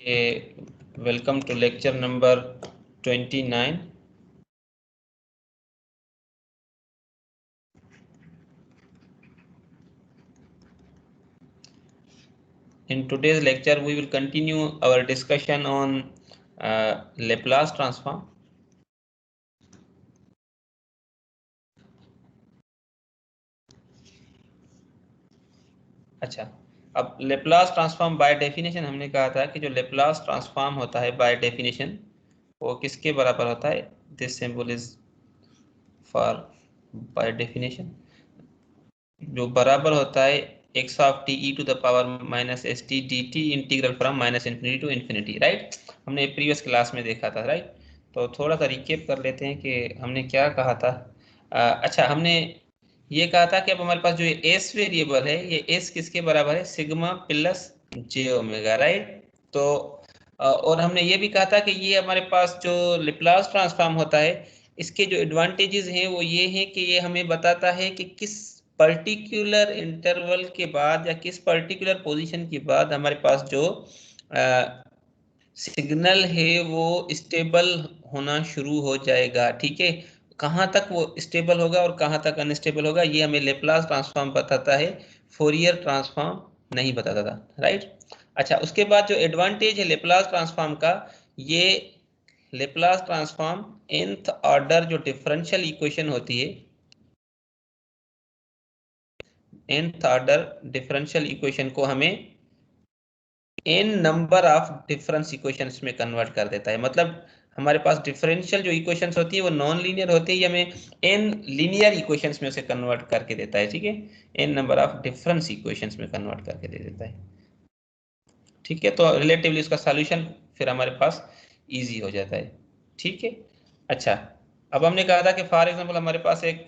Welcome to lecture number 29. In today's lecture, we will continue our discussion on Laplace transform. अच्छा, अब Laplace transform by definition हमने कहा था कि जो लेप्लास ट्रांसफॉर्म होता है बाय डेफिनेशन वो किसके बराबर होता है? This symbol is for by definition, जो बराबर होता है x of t e to the power minus S T D T integral from minus infinity to infinity, right. हमने प्रीवियस क्लास में देखा था, राइट। तो थोड़ा सा रिकेप कर लेते हैं कि हमने क्या कहा था। अच्छा, हमने ये कहा था कि अब हमारे पास जो एस वेरिएबल है, ये एस किसके बराबर है? सिग्मा प्लस जे ओमेगा, राइट। तो और हमने ये भी कहा था कि ये हमारे पास जो लेप्लास ट्रांसफॉर्म होता है, इसके जो एडवांटेजेस हैं वो ये हैं कि ये हमें बताता है कि किस पर्टिकुलर इंटरवल के बाद या किस पर्टिकुलर पोजीशन के बाद हमारे पास जो सिग्नल है वो स्टेबल होना शुरू हो जाएगा, ठीक है। कहाँ तक वो स्टेबल होगा और कहाँ तक अनस्टेबल होगा, ये हमें लेप्लास ट्रांसफॉर्म बताता है, फोरियर ट्रांसफॉर्म नहीं बताता था, राइट। अच्छा, उसके बाद जो एडवांटेज है लेप्लास ट्रांसफॉर्म का, ये लेप्लास ट्रांसफॉर्म nth ऑर्डर जो डिफरेंशियल इक्वेशन होती है, nth ऑर्डर डिफरेंशियल इक्वेशन को हमें n number of difference equations में कन्वर्ट कर देता है। मतलब हमारे पास डिफरेंशियल जो इक्वेशंस होती है वो नॉन लीनियर होती है, हमें n लीनियर इक्वेशंस में उसे कन्वर्ट करके देता है, ठीक है। n number of difference equations में कन्वर्ट करके दे देता है, ठीक है। तो रिलेटिवली उसका सॉल्यूशन फिर हमारे पास इजी हो जाता है, ठीक है। अच्छा, अब हमने कहा था कि फॉर एग्जांपल हमारे पास एक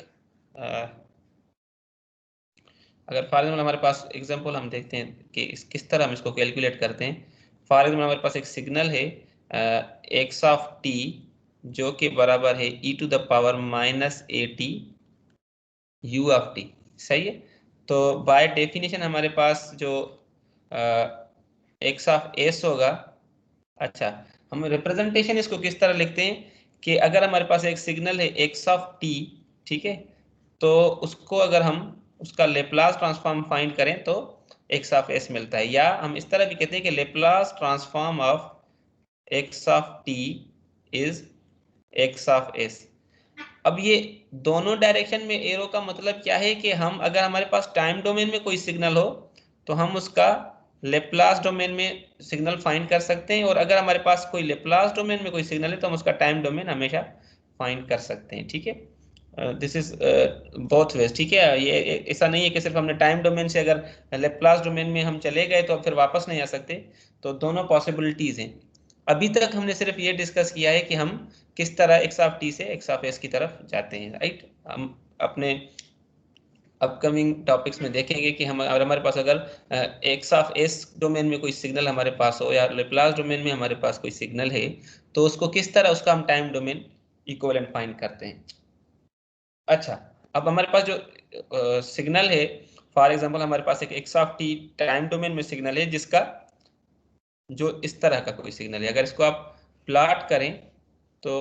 अगर फॉर एग्जाम्पल हमारे पास एग्जाम्पल हम देखते हैं कि किस तरह हम इसको कैलकुलेट करते हैं। फॉर एग्जाम्पल हमारे पास एक सिग्नल है एक्स ऑफ टी जो कि बराबर है e to the power minus A T U of t, सही है। तो बाय डेफिनेशन हमारे पास जो एक्स ऑफ एस होगा, अच्छा, हम रिप्रेजेंटेशन इसको किस तरह लिखते हैं कि अगर हमारे पास एक सिग्नल है एक्स ऑफ टी, ठीक है, तो उसको अगर हम उसका लेप्लास ट्रांसफॉर्म फाइंड करें तो एक्स ऑफ एस मिलता है। या हम इस तरह भी कहते हैं कि Laplace transform of x of t is x of S. अब ये दोनों डायरेक्शन में एरो का मतलब क्या है कि हम अगर हमारे पास टाइम डोमेन में कोई सिग्नल हो तो हम उसका लेप्लास डोमेन में सिग्नल फाइंड कर सकते हैं, और अगर हमारे पास कोई लेप्लास डोमेन में कोई सिग्नल है तो हम उसका टाइम डोमेन हमेशा फाइंड कर सकते हैं, ठीक है। दिस इज बोथ वेज, ठीक है। ये ऐसा नहीं है कि सिर्फ हमने टाइम डोमेन से अगर लेप्लास डोमेन में हम चले गए तो फिर वापस नहीं आ सकते। तो दोनों पॉसिबिलिटीज हैं। अभी तक हमने सिर्फ ये डिस्कस किया है कि हम किस तरह एक्स ऑफ टी से एक्स ऑफ एस की तरफ जाते हैं, राइट। हम अपने अपकमिंग टॉपिक्स में देखेंगे कि हम अगर हमारे पास अगर एक्स ऑफ एस डोमेन में कोई सिग्नल हमारे पास हो या लेप्लास डोमेन में हमारे पास कोई सिग्नल है तो उसको किस तरह उसका हम टाइम डोमेन इक्विवेलेंट फाइंड करते हैं। अच्छा, अब हमारे पास जो सिग्नल है, फॉर एग्जांपल हमारे पास एक x of T time domain में सिग्नल है जिसका जो इस तरह का कोई सिग्नल है, अगर इसको आप प्लॉट करें तो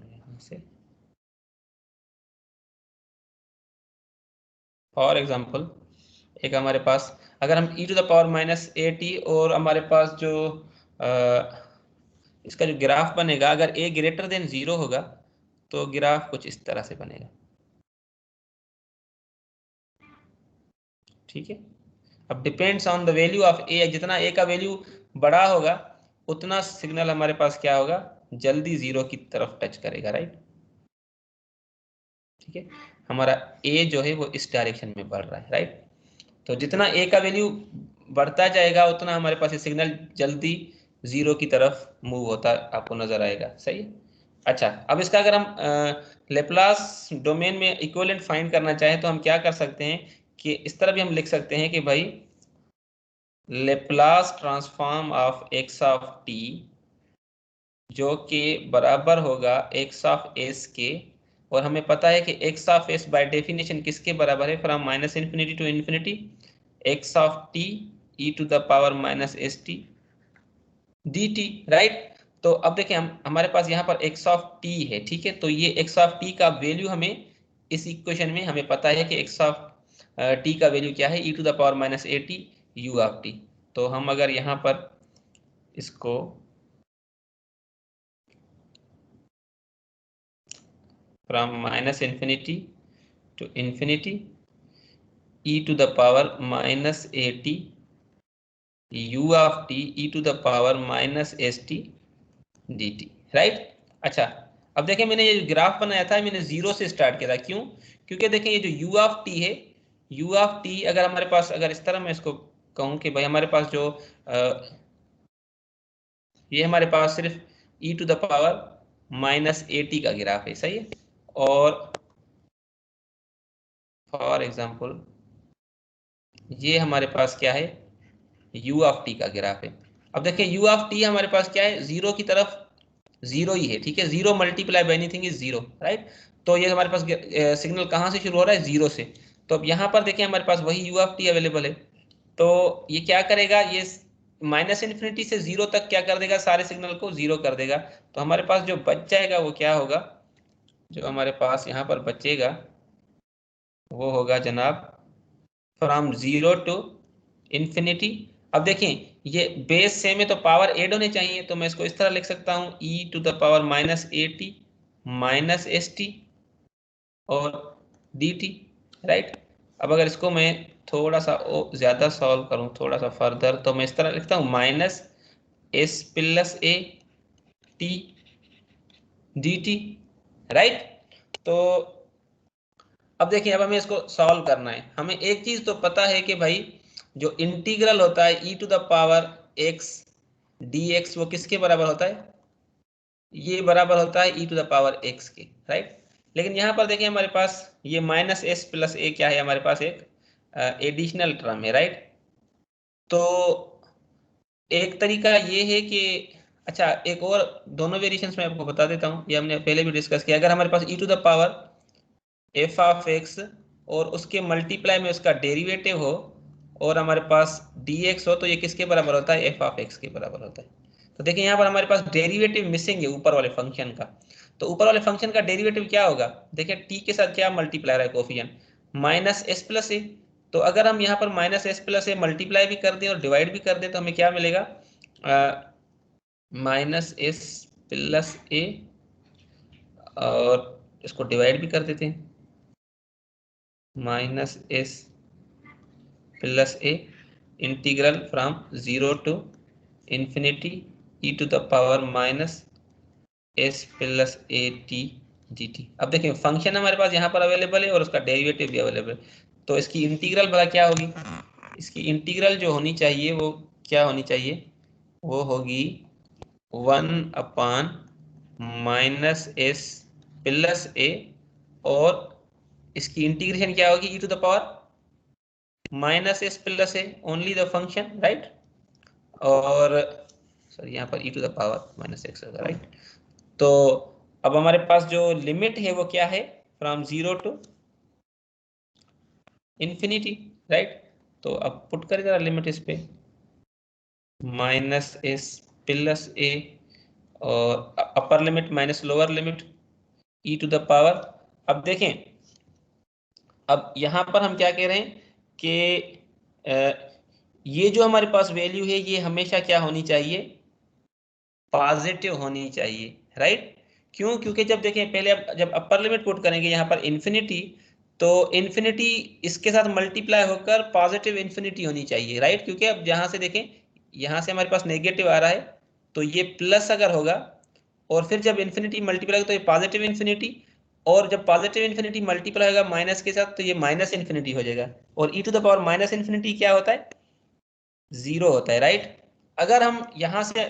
यहाँ से फॉर एग्जांपल एक हमारे पास अगर हम e to the power minus A T और हमारे पास जो इसका जो ग्राफ बनेगा अगर a ग्रेटर देन 0 होगा तो ग्राफ कुछ इस तरह से बनेगा, ठीक है। अब depends on the value of a, जितना a का वैल्यू बड़ा होगा उतना सिग्नल हमारे पास क्या होगा, जल्दी 0 की तरफ टच करेगा, राइट, ठीक है। हमारा a जो है वो इस डायरेक्शन में बढ़ रहा है, राइट। तो जितना a का वैल्यू बढ़ता जाएगा उतना हमारे पास ये सिग्नल जल्दी 0 की तरफ मूव होता आपको नजर आएगा, सही है। अच्छा, अब इसका अगर हम लेप्लास डोमेन में इक्विवेलेंट फाइंड करना चाहें तो हम क्या कर सकते हैं कि इस तरह भी हम लिख सकते हैं कि भाई Laplace transform of x of t जो कि बराबर होगा एक्स ऑफ एस के और हमें पता है कि x of S by definition किसके बराबर है, from minus infinity to infinity x of T E to the power minus S T D T, right. तो अब देखिए हमारे पास यहाँ पर एक्स ऑफ टी है, ठीक है। तो ये एक्स ऑफ टी का वैल्यू हमें इस इक्वेशन में हमें पता है कि एक्स ऑफ टी का वैल्यू क्या है, e to the power minus A T U of t. तो हम अगर यहाँ पर इसको from minus infinity to infinity e to the power minus at u of t e to the power minus st dt, right. अच्छा, अब देखें मैंने ये ग्राफ बनाया था, मैंने जीरो से स्टार्ट किया था, क्यों? क्योंकि देखें ये जो u of t है, u of t अगर हमारे पास, अगर इस तरह मैं इसको कहूँ कि भाई हमारे पास जो ये हमारे पास सिर्फ e to the power minus A T का ग्राफ है, सही है। और फॉर एग्जाम्पल ये हमारे पास क्या है, u ऑफ टी का ग्राफ है। अब देखिए u ऑफ टी हमारे पास क्या है, जीरो की तरफ जीरो ही है, ठीक है। Zero multiply by anything is zero, right. तो ये हमारे पास सिग्नल कहाँ से शुरू हो रहा है, जीरो से। तो अब यहाँ पर देखिए हमारे पास वही u ऑफ टी अवेलेबल है। तो ये क्या करेगा, ये माइनस इन्फिनिटी से जीरो तक क्या कर देगा, सारे सिग्नल को जीरो कर देगा। तो हमारे पास जो बच जाएगा वो क्या होगा, जो हमारे पास यहाँ पर बचेगा वो होगा जनाब फ्रॉम जीरो टू इन्फिनिटी। अब देखें ये बेस सेम है तो पावर ऐड होने चाहिए, तो मैं इसको इस तरह लिख सकता हूँ e to the power minus A T minus S T और डी टी, राइट। अब अगर इसको मैं थोड़ा सा ज्यादा सॉल्व करूँ, थोड़ा सा फर्दर, तो मैं इस तरह लिखता हूँ minus S plus A T D T, right. तो अब देखिए, अब हमें इसको सॉल्व करना है। हमें एक चीज तो पता है कि भाई जो इंटीग्रल होता है e to the power x dx वो किसके बराबर होता है, ये बराबर होता है e to the power x के, राइट। लेकिन यहाँ पर देखिए हमारे पास ये माइनस एस प्लस ए क्या है, हमारे पास एक एडिशनल टर्म है, राइट। तो एक तरीका ये है कि, अच्छा एक और दोनों वेरिएशंस में आपको बता देता हूँ, ये हमने पहले भी डिस्कस किया। अगर हमारे पास e to the power F of X और उसके मल्टीप्लाई में उसका डेरिवेटिव हो और हमारे पास dx हो, तो ये किसके बराबर होता है, एफ ऑफ एक्स के बराबर होता है। तो देखिए यहाँ पर हमारे पास डेरिवेटिव मिसिंग है ऊपर वाले फंक्शन का। तो ऊपर वाले फंक्शन का डेरिवेटिव क्या होगा, देखिए टी के साथ क्या मल्टीप्लाई रहा है कोफिशिएंट, माइनस एस प्लस ए। तो अगर हम यहाँ पर minus S plus A multiply भी कर दें और डिवाइड भी कर दें तो हमें क्या मिलेगा, माइनस एस प्लस ए, और इसको डिवाइड भी कर देते हैं, minus S plus A integral from zero to infinity E to the power minus S plus A T G T. अब देखिए फंक्शन हमारे पास यहाँ पर अवेलेबल है और उसका डेरिवेटिव भी अवेलेबल है। तो इसकी इंटीग्रल भला क्या होगी, इसकी इंटीग्रल जो होनी चाहिए वो क्या होनी चाहिए, वो होगी 1 माइनस एस प्लस ए, और इसकी इंटीग्रेशन क्या होगी, e to the power minus S plus a only the function, right. और सॉरी यहाँ पर e to the power minus x होगा, राइट। तो अब हमारे पास जो लिमिट है वो क्या है, from zero to infinity, right. तो अब पुट करें जरा लिमिट इस पे, माइनस एस प्लस ए और upper limit minus lower limit E to the power. अब देखें, अब यहां पर हम क्या कह रहे हैं कि ये जो हमारे पास वैल्यू है ये हमेशा क्या होनी चाहिए, पॉजिटिव होनी चाहिए, राइट। क्यों, क्योंकि जब देखें पहले जब अपर लिमिट पुट करेंगे यहाँ पर इन्फिनिटी, तो इन्फिनिटी इसके साथ मल्टीप्लाई होकर पॉजिटिव इन्फिनिटी होनी चाहिए, राइट। क्योंकि अब जहां से देखें, यहाँ से हमारे पास नेगेटिव आ रहा है, तो ये प्लस अगर होगा और फिर जब इन्फिनिटी मल्टीप्लाई होगा तो ये पॉजिटिव इन्फिनिटी, और जब पॉजिटिव इन्फिनिटी मल्टीप्लाई होगा माइनस के साथ तो ये माइनस इन्फिनिटी हो जाएगा। और e to the power minus infinity क्या होता है, जीरो होता है, राइट। अगर हम यहाँ से,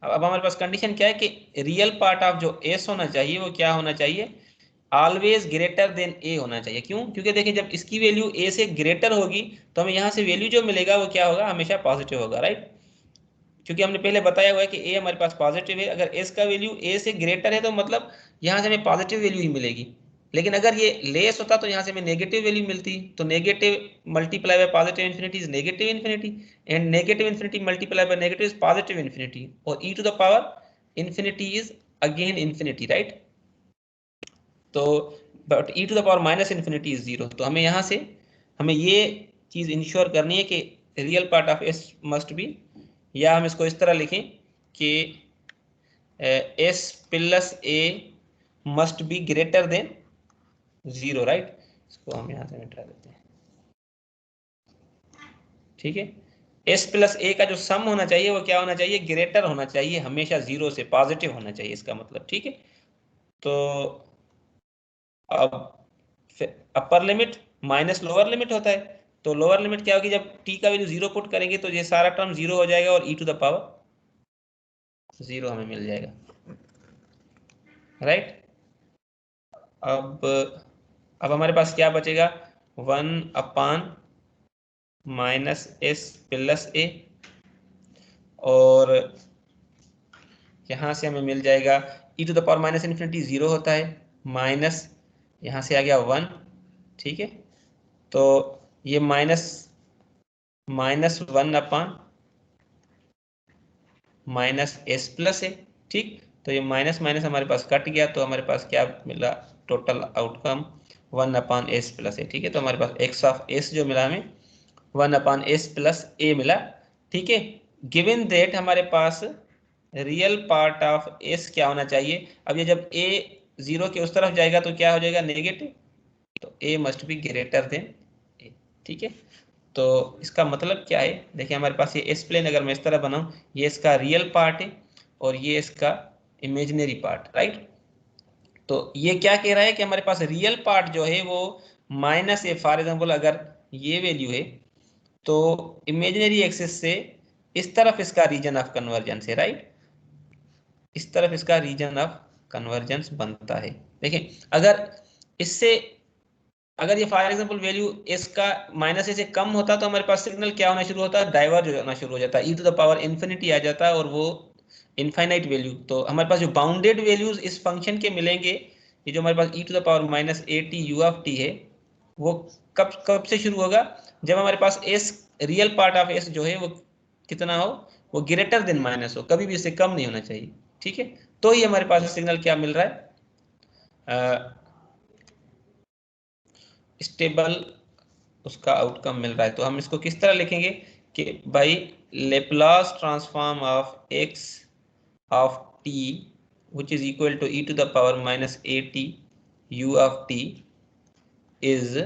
अब हमारे पास कंडीशन क्या है कि रियल पार्ट ऑफ जो एस होना चाहिए वो क्या होना चाहिए, ऑलवेज ग्रेटर देन ए होना चाहिए। क्यों, क्योंकि देखिए जब इसकी वैल्यू ए से ग्रेटर होगी तो हमें यहाँ से वैल्यू जो मिलेगा वो क्या होगा, हमेशा पॉजिटिव होगा, राइट। क्योंकि हमने पहले बताया हुआ है कि ए हमारे पास पॉजिटिव है, अगर एस का वैल्यू ए से ग्रेटर है तो मतलब यहाँ से हमें पॉजिटिव वैल्यू ही मिलेगी। लेकिन अगर ये लेस होता तो यहाँ से हमें नेगेटिव वैल्यू मिलती, तो negative multiply by positive infinity is negative infinity, and negative infinity multiply by negative is positive infinity, और e to the power infinity is again infinity, right. तो but e to the power minus infinity is zero. तो हमें यहाँ से हमें ये चीज ensure करनी है कि real part of s must be, या हम इसको इस तरह लिखें कि s plus a must be greater than zero, right. इसको हम यहाँ से मिटा देते हैं, ठीक है। s प्लस a का जो सम होना चाहिए वो क्या होना चाहिए, ग्रेटर होना चाहिए हमेशा जीरो से, पॉजिटिव होना चाहिए इसका मतलब, ठीक है। तो अब अपर लिमिट माइनस लोअर लिमिट होता है, तो लोअर लिमिट क्या होगी, जब t का वैल्यू जीरो पुट करेंगे तो ये सारा टर्म जीरो हो जाएगा और e to the power zero हमें मिल जाएगा, राइट। अब हमारे पास क्या बचेगा, 1 माइनस एस प्लस ए, और यहाँ से हमें मिल जाएगा e to the power minus infinity zero होता है, माइनस यहाँ से आ गया 1, ठीक है। तो ये माइनस 1 माइनस एस प्लस है, ठीक। तो ये माइनस माइनस हमारे पास कट गया, तो हमारे पास क्या मिला, टोटल आउटकम 1/s प्लस है, ठीक है। तो हमारे पास एक्स ऑफ एस जो मिला हमें 1/s प्लस ए मिला, ठीक है। गिवन दैट हमारे पास रियल पार्ट ऑफ एस क्या होना चाहिए, अब ये जब ए जीरो के उस तरफ जाएगा तो क्या हो जाएगा, नेगेटिव, तो ए मस्ट बी ग्रेटर देन ए, ठीक है। तो इसका मतलब क्या है, देखिए हमारे पास ये एस प्लेन अगर मैं इस तरह बनाऊं, ये इसका रियल पार्ट है और ये इसका इमेजिनरी पार्ट, राइट। तो ये क्या कह रहा है कि हमारे पास रियल पार्ट जो है वो माइनस ए, फॉर एग्जाम्पल अगर ये वैल्यू है तो इमेजिनरी एक्सिस से इस तरफ इसका रीजन ऑफ कन्वर्जेंस है, राइट। इस तरफ इसका रीजन ऑफ कन्वर्जेंस बनता है। देखिए अगर इससे अगर ये फॉर एग्जांपल वैल्यू एस का माइनस ए से कम होता तो हमारे पास सिग्नल क्या होना शुरू होता है, डाइवर्ज होना शुरू हो जाता है, e to the power infinity आ जाता है और वो इनफाइनाइट वैल्यू। तो हमारे पास जो बाउंडेड वैल्यूज इस फंक्शन के मिलेंगे, ये जो हमारे पास e to the power minus A T U of t है, वो कब कब से शुरू होगा, जब हमारे पास s real part of s जो है वो कितना हो, वो ग्रेटर देन माइनस हो, कभी भी इससे कम नहीं होना चाहिए, ठीक है। तो ही हमारे पास सिग्नल क्या मिल रहा है, स्टेबल उसका आउटकम मिल रहा है। तो हम इसको किस तरह लिखेंगे कि भाई Laplace transform of x of t which is equal to e to the power minus A T U of t is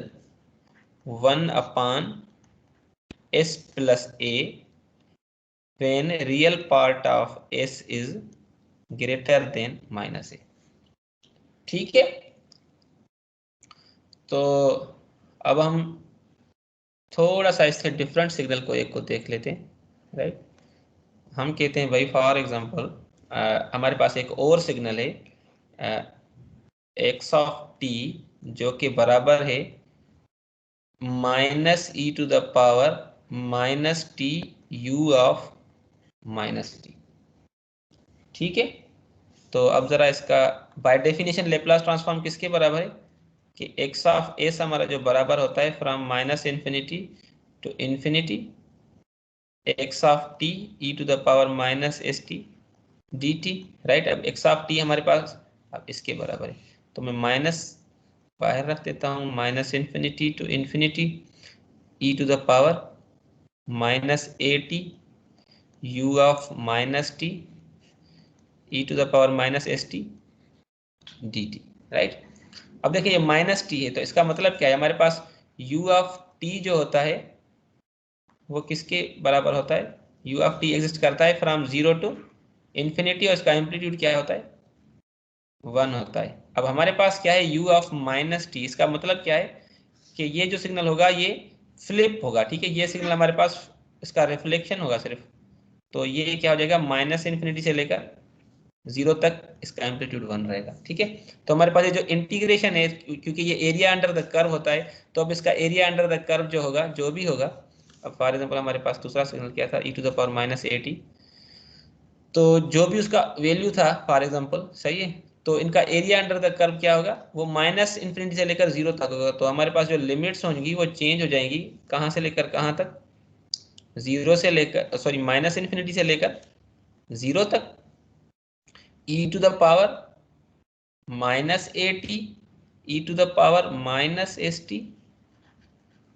1/s plus a when real part of s is greater than minus a, ठीक है। तो अब हम थोड़ा सा इससे different signal को एक को देख लेते हैं, राइट। हम कहते हैं भाई फॉर एग्जांपल हमारे पास एक और सिग्नल है एक्स ऑफ टी जो कि बराबर है minus E to the power minus T U of minus T, ठीक है। तो अब जरा इसका बाय डेफिनेशन लेप्लास ट्रांसफॉर्म किसके बराबर है कि एक्स ऑफ एस हमारा जो बराबर होता है from minus infinity to infinity x of T E to the power minus S T D T, right. अब एक्स ऑफ टी हमारे पास अब इसके बराबर है, तो मैं माइनस बाहर रख देता हूँ, minus infinity to infinity E to the power minus A T U of minus T E to the power minus S T D T, right. अब देखिए ये माइनस टी है, तो इसका मतलब क्या है, हमारे पास u ऑफ टी जो होता है वो किसके बराबर होता है, u ऑफ टी एग्जिस्ट करता है फ्रॉम जीरो टू इन्फिनिटी और इसका एम्पलीट्यूड क्या होता है, 1 होता है। अब हमारे पास क्या है u ऑफ माइनस टी, इसका मतलब क्या है कि ये जो सिग्नल होगा ये फ्लिप होगा, ठीक है। ये सिग्नल हमारे पास इसका रिफ्लेक्शन होगा सिर्फ, तो ये क्या हो जाएगा माइनस इन्फिनिटी से लेकर जीरो तक इसका एम्पलीट्यूड 1 रहेगा, ठीक है। तो हमारे पास ये जो इंटीग्रेशन है, क्योंकि ये एरिया अंडर द कर्व होता है, तो अब इसका एरिया अंडर द कर्व जो होगा जो भी होगा, अब फॉर एग्जांपल हमारे पास दूसरा सिग्नल क्या था, e to the power minus A t, तो जो भी उसका वैल्यू था फॉर एग्जांपल, सही है, तो इनका एरिया अंडर द कर्व क्या होगा, वो माइनस इन्फिनिटी से लेकर 0 तक होगा। तो हमारे पास जो लिमिट्स होंगी वो चेंज हो जाएंगी, कहाँ से लेकर कहाँ तक, 0 से लेकर, सॉरी माइनस इन्फिनिटी से लेकर 0 तक, e to the power minus A T, E to the power minus S T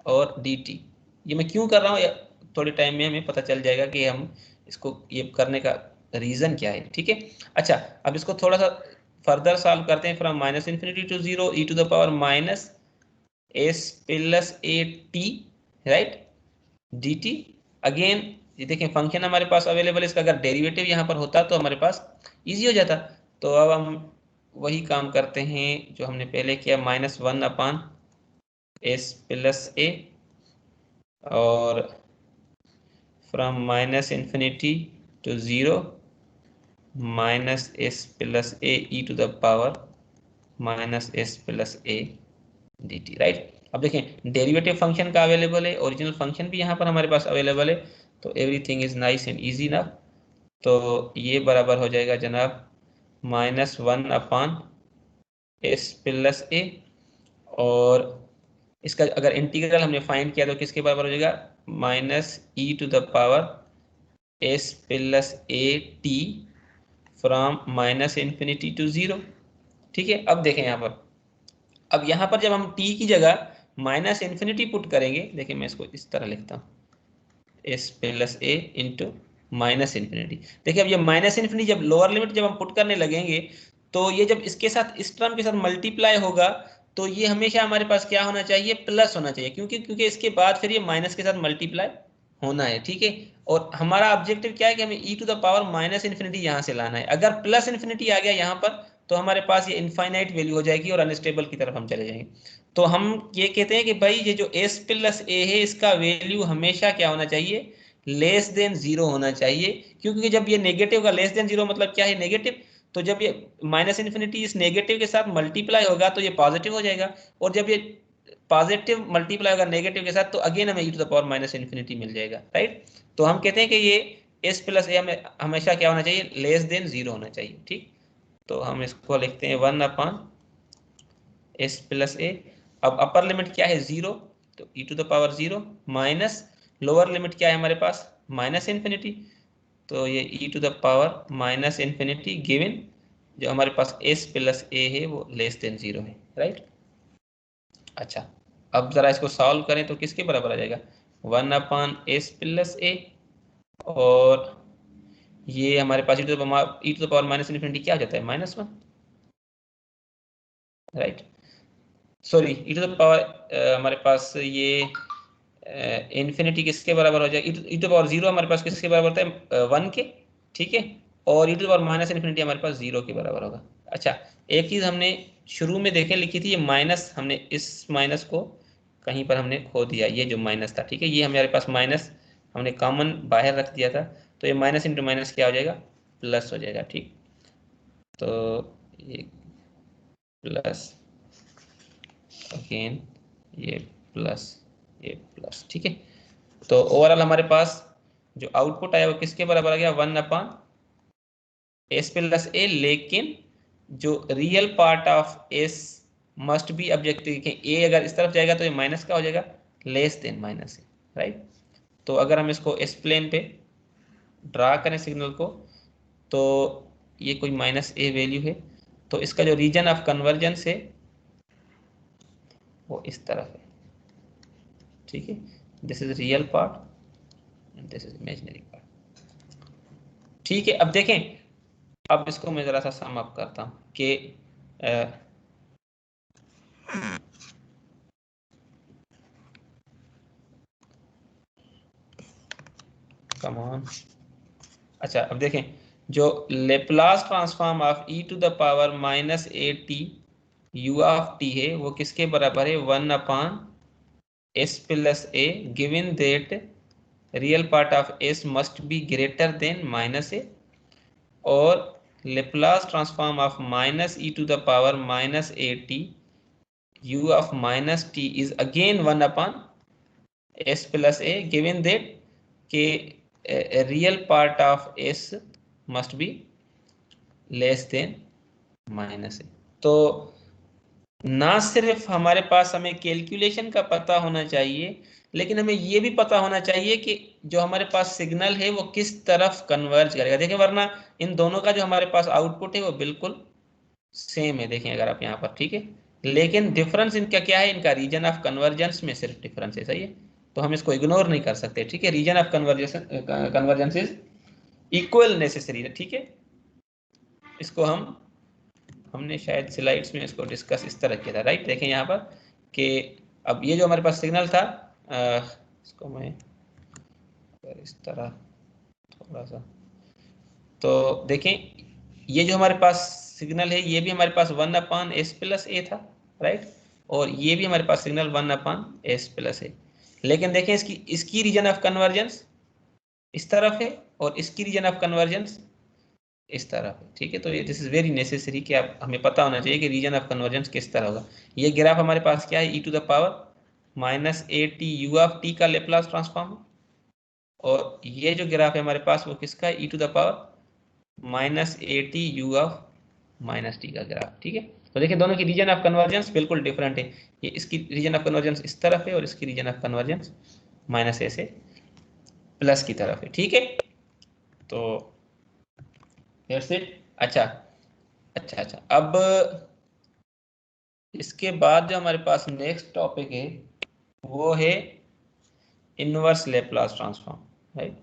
और डी टी। ये मैं क्यों कर रहा हूँ, थोड़े टाइम में हमें पता चल जाएगा कि हम इसको ये करने का रीजन क्या है, ठीक है। अच्छा, अब इसको थोड़ा सा फर्दर सॉल्व करते हैं। From minus infinity to 0 E to the power minus S plus A T, right, D T. Again ये देखें फंक्शन हमारे पास अवेलेबल है, इसका अगर डेरिवेटिव यहाँ पर होता तो हमारे पास इजी हो जाता। तो अब हम वही काम करते हैं जो हमने पहले किया, -1 अपान एस प्लस ए, और from minus infinity to 0 minus S plus A E to the power minus S plus A D T, right. अब देखें डेरिवेटिव फंक्शन का अवेलेबल है, ओरिजिनल फंक्शन भी यहाँ पर हमारे पास अवेलेबल है, तो everything is nice and easy ना। तो ये बराबर हो जाएगा जनाब -1 अपान एस प्लस ए, और इसका अगर इंटीग्रल हमने फाइंड किया तो किसके बराबर हो जाएगा, minus E to the power S plus A T from minus infinity to 0, ठीक है। अब देखें यहाँ पर, अब यहाँ पर जब हम t की जगह माइनस इन्फिनिटी पुट करेंगे, देखिए मैं इसको इस तरह लिखता हूँ, एस प्लस ए इंटू माइनस इन्फिनिटी। देखिए अब ये माइनस इन्फिनिटी जब लोअर लिमिट जब हम पुट करने लगेंगे, तो ये जब इसके साथ इस टर्म के साथ मल्टीप्लाई होगा, तो ये हमेशा हमारे पास क्या होना चाहिए, प्लस होना चाहिए, क्योंकि क्योंकि इसके बाद फिर ये माइनस के साथ मल्टीप्लाई होना है, ठीक है। और हमारा ऑब्जेक्टिव क्या है कि हमें e to the power minus infinity यहाँ से लाना है। अगर प्लस इन्फिनिटी आ गया यहाँ पर, तो हमारे पास ये इनफाइनाइट वैल्यू हो जाएगी और अनस्टेबल की तरफ हम चले जाएंगे। तो हम ये कहते हैं कि भाई ये जो एस प्लस ए है, इसका वैल्यू हमेशा क्या होना चाहिए, लेस देन 0 होना चाहिए। क्योंकि जब ये नेगेटिव का लेस देन 0 मतलब क्या है, नेगेटिव। तो जब ये माइनस इन्फिनिटी इस नेगेटिव के साथ मल्टीप्लाई होगा तो ये पॉजिटिव हो जाएगा, और जब ये पॉजिटिव मल्टीप्लाई होगा नेगेटिव के साथ, तो अगेन हमें e to the power minus infinity मिल जाएगा, राइट। तो हम कहते हैं कि ये एस प्लस ए हमें हमेशा क्या होना चाहिए, लेस देन 0 होना चाहिए, ठीक। तो हम इसको लिखते हैं 1 अपान एस प्लस ए। अब अपर लिमिट क्या है, 0, तो e to the power 0 minus lower limit क्या है हमारे पास, माइनस इन्फिनिटी, तो ये e to the power minus infinity given जो हमारे पास एस प्लस ए है वो लेस देन 0 है, राइट। अच्छा, अब जरा इसको सॉल्व करें तो किसके बराबर आ जाएगा, 1 अपान एस प्लस ए, और ये हमारे पास e to the power minus infinity क्या हो जाता है, -1, right. Sorry, e to the power हमारे पास ये इन्फिनिटी किसके बराबर हो जाएगा, ई टू पावर 0 हमारे पास किसके बराबर होता है, 1 के, ठीक है। और e to power minus infinity हमारे पास 0 के बराबर होगा। अच्छा, एक चीज़ हमने शुरू में देखे लिखी थी, ये माइनस, हमने इस माइनस को कहीं पर हमने खो दिया, ये जो माइनस था, ठीक है, ये हमारे पास माइनस हमने कॉमन बाहर रख दिया था, तो ये माइनस इंटू माइनस क्या हो जाएगा, प्लस हो जाएगा, ठीक। तो ये प्लस, अगेन ये प्लस, ये प्लस, ठीक है। तो ओवरऑल हमारे पास जो आउटपुट आया वो किसके बराबर आ गया, 1 अपान एस प्लस ए, लेकिन जो real part of s must B objective के ए अगर इस तरफ जाएगा तो ये माइनस का हो जाएगा, लेस देन माइनस है, राइट। तो अगर हम इसको एस प्लेन पे ड्रा करें सिग्नल को, तो ये कोई माइनस ए वैल्यू है, तो इसका जो रीजन ऑफ कन्वर्जेंस है वो इस तरफ है, ठीक है। This is real part, this is imaginary part, ठीक है। अब देखें, अब इसको मैं जरा सा सम अप करता हूं कि कम ऑन। अच्छा, अब देखें, जो Laplace transform of e to the power minus A T U of t है, वो किसके बराबर है, 1 upon s plus a, given that real part of s must be greater than minus a, और Laplace transform of minus E to the power minus A t u of minus t is again 1 upon s plus a, given that a real part of s must be less than minus a. तो ना सिर्फ हमारे पास हमें calculation का पता होना चाहिए, लेकिन हमें ये भी पता होना चाहिए कि जो हमारे पास सिग्नल है वो किस तरफ कन्वर्ज करेगा। देखिए, वरना इन दोनों का जो हमारे पास आउटपुट है वो बिल्कुल सेम है। देखें अगर आप यहाँ पर, ठीक है, लेकिन डिफरेंस इनका क्या है, इनका रीजन ऑफ कन्वर्जेंस में सिर्फ डिफरेंस है। सही है, तो हम इसको इग्नोर नहीं कर सकते। ठीक है, region of convergence is equal necessary. ठीक है, इसको हमने शायद स्लाइड्स में इसको डिस्कस इस तरह किया था, राइट। देखें यहाँ पर कि अब ये जो हमारे पास सिग्नल था, इसको मैं इस तरह थोड़ा सा, तो देखें ये जो हमारे पास सिग्नल है ये भी हमारे पास 1/s+a था, राइट, और ये भी हमारे पास सिग्नल 1/s+ है। लेकिन देखें इसकी इसकी रीजन ऑफ कन्वर्जेंस इस तरफ है और इसकी रीजन ऑफ कन्वर्जेंस इस तरफ है। ठीक है, तो ये दिस इज वेरी नेसेसरी कि आप हमें पता होना चाहिए कि रीजन ऑफ कन्वर्जेंस किस तरह होगा। ये ग्राफ हमारे पास क्या है, e⁻⁻at u का लेप्लास ट्रांसफॉर्म है, और ये जो ग्राफ है हमारे पास वो किसका है, e⁻⁻at u का ग्राफ। ठीक है, तो देखिए दोनों की रीजन ऑफ कन्वर्जेंस बिल्कुल डिफरेंट है। ये इसकी रीजन ऑफ कन्वर्जेंस इस तरफ है और इसकी रीजन ऑफ कन्वर्जेंस -a से प्लस की तरफ है। ठीक है, तो दैट्स इट। अच्छा अच्छा अच्छा, अब इसके बाद जो हमारे पास नेक्स्ट टॉपिक है वो है inverse Laplace transform, right.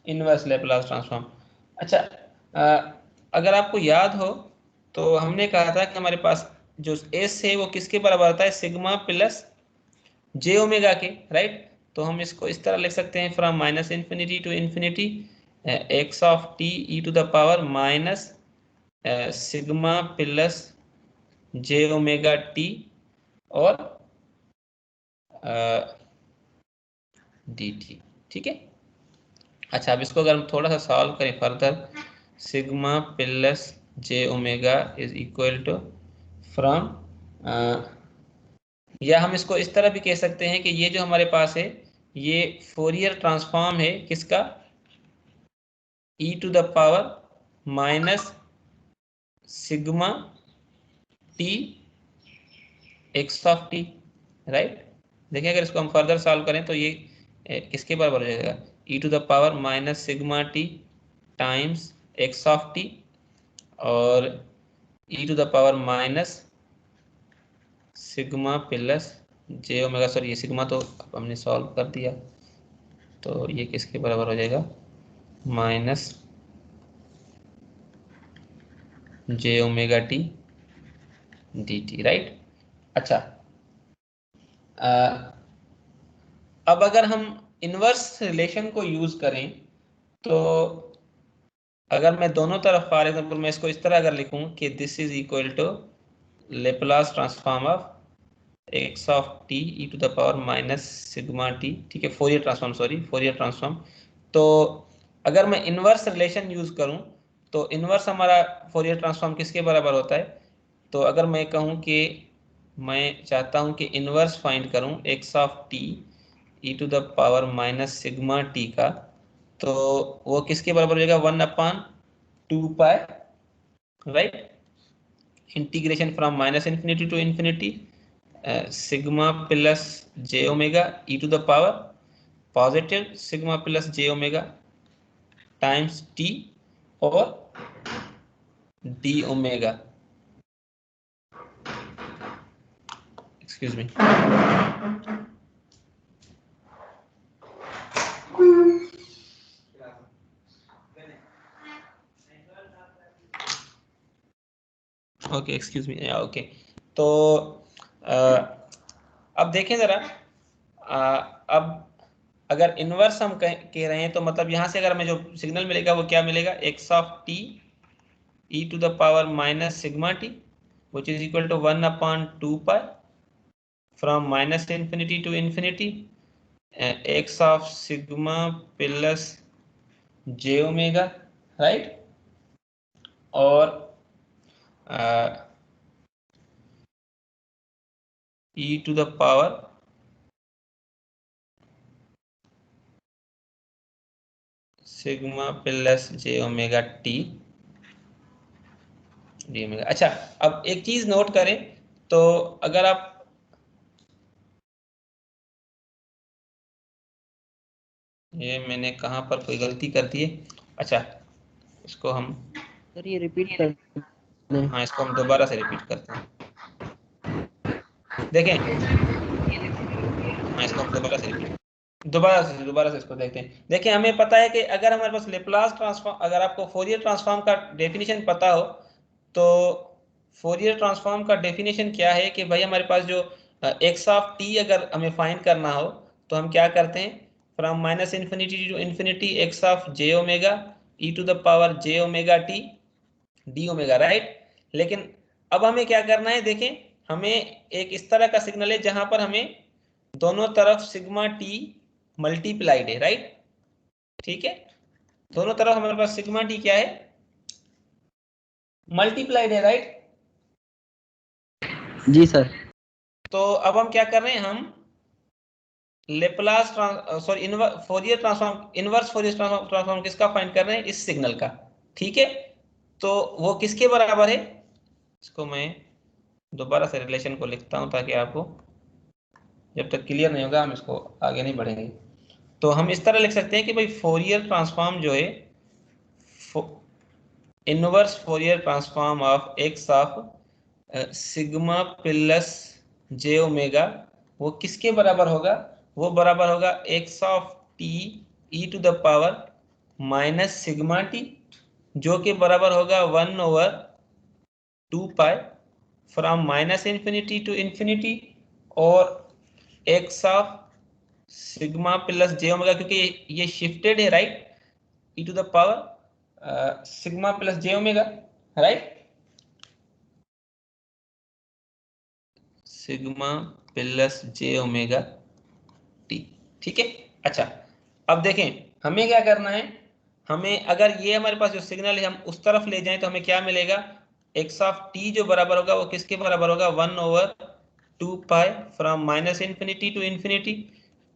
Inverse Laplace transform. अच्छा, अगर आपको याद हो तो हमने कहा था कि हमारे पास जो एस है वो किसके बराबर होता है, सिग्मा प्लस जे ओमेगा के, राइट। तो हम इसको इस तरह लिख सकते हैं, from -∞ to ∞, x of T e⁻ minus sigma plus J omega t और डी टी। ठीक है, अच्छा अब इसको अगर हम थोड़ा सा सॉल्व करें further, sigma plus J omega is equal to from, या हम इसको इस तरह भी कह सकते हैं कि ये जो हमारे पास है ये फोरियर ट्रांसफॉर्म है किसका, e⁻ minus sigma T x of t, right. देखिए अगर इसको हम फर्दर सॉल्व करें तो ये किसके बराबर हो जाएगा, e⁻ minus sigma T times x of T और e⁻ माइनस सिग्मा प्लस जे ओमेगा, सॉरी ये सिग्मा तो हमने सॉल्व कर दिया, तो ये किसके बराबर हो जाएगा, minus j omega T D T, right. अच्छा, अब अगर हम इनवर्स रिलेशन को यूज करें तो अगर मैं दोनों तरफ फॉर एग्जाम्पल मैं इसको इस तरह अगर लिखूं कि this is equal to Laplace transform of x of T e⁻ minus sigma T, ठीक है, Fourier transform, sorry Fourier transform. तो अगर मैं इनवर्स रिलेशन यूज करूं तो इनवर्स हमारा फोरियर ट्रांसफॉर्म किसके बराबर होता है, तो अगर मैं कहूं कि मैं चाहता हूं कि इनवर्स फाइंड करूं x of T e⁻ minus sigma t का, तो वो किसके बराबर हो जाएगा, 1/2 pi, right, integration from -∞ to ∞, sigma plus J omega e⁻, positive sigma plus J omega times t और d omega, excuse me. Okay, excuse me, okay. तो अब देखें ज़रा, अब अगर इनवर्स हम कह रहे हैं तो मतलब यहाँ से अगर हमें जो सिग्नल मिलेगा वो क्या मिलेगा, x of T e⁻ minus sigma t which is equal to 1/2 pi from -∞ to ∞, x of sigma plus J omega, right, और e to the power sigma plus J omega T D omega. अच्छा, अब एक चीज note करें, तो अगर आप ये मैंने कहाँ पर कोई गलती कर दी है। अच्छा, इसको हम सर ये रिपीट कर दें। हाँ, इसको हम दोबारा से रिपीट करते हैं। देखें, हाँ, इसको हम दोबारा से इसको देखते हैं। देखिए, हमें पता है कि अगर हमारे पास लेप्लास ट्रांसफॉर्म, अगर आपको फोरियर ट्रांसफॉर्म का डेफिनेशन पता हो, तो फोरियर ट्रांसफॉर्म का डेफिनेशन क्या है कि भाई हमारे पास जो एक्स ऑफ टी अगर हमें फाइंड करना हो, तो हम क्या करते हैं, from minus infinity to infinity x of J omega E to the power J omega T D omega, right. लेकिन अब हमें क्या करना है, देखें, हमें एक इस तरह का सिग्नल है जहां पर हमें दोनों तरफ सिग्मा टी मल्टीप्लाइड है, राइट। ठीक है, दोनों तरफ हमारे पास सिग्मा टी क्या है, मल्टीप्लाइड है, राइट। जी सर। तो अब हम क्या कर रहे हैं, हम Laplace sorry Fourier transform, inverse Fourier transform किसका फाइंड कर रहे हैं, इस सिग्नल का। ठीक है, तो वो किसके बराबर है, इसको मैं दोबारा से रिलेशन को लिखता हूं ताकि आपको जब तक क्लियर नहीं होगा हम इसको आगे नहीं बढ़ेंगे। तो हम इस तरह लिख सकते हैं कि भाई फोरियर ट्रांसफॉर्म जो है, inverse Fourier transform of x of sigma plus J omega, वो किसके बराबर होगा, वो बराबर होगा x of T E to the power minus sigma t, जो कि बराबर होगा 1/2 pi from minus infinity to infinity, और x of sigma plus J omega, क्योंकि ये शिफ्टेड है, right, e to the power sigma plus J omega, right, sigma plus J omega t. ठीक है। अच्छा, अब देखें, हमें क्या करना है, हमें अगर ये हमारे पास जो सिग्नल है हम उस तरफ ले जाएं तो हमें क्या मिलेगा, एक्स ऑफ टी जो बराबर होगा वो किसके बराबर होगा, 1/2 pi from minus infinity to infinity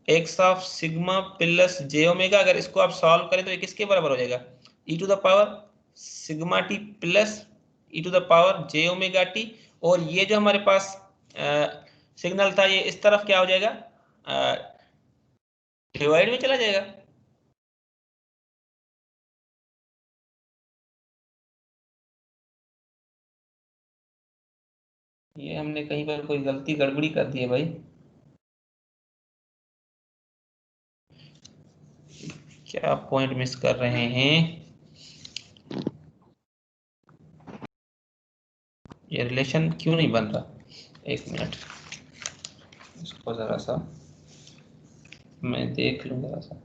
x of sigma plus J omega. अगर इसको आप सॉल्व करें तो ये किसके बराबर हो जाएगा, e to the power sigma t plus e to the power J omega t. और ये जो हमारे पास सिग्नल था, ये इस तरफ क्या हो जाएगा, डिवाइड में चला जाएगा। ये हमने कहीं पर कोई गलती गड़बड़ी कर दी है भाई, क्या पॉइंट मिस कर रहे हैं, ये रिलेशन क्यों नहीं बन रहा, एक मिनट, इसको जरा सा मैं देख लूँ जरा सा।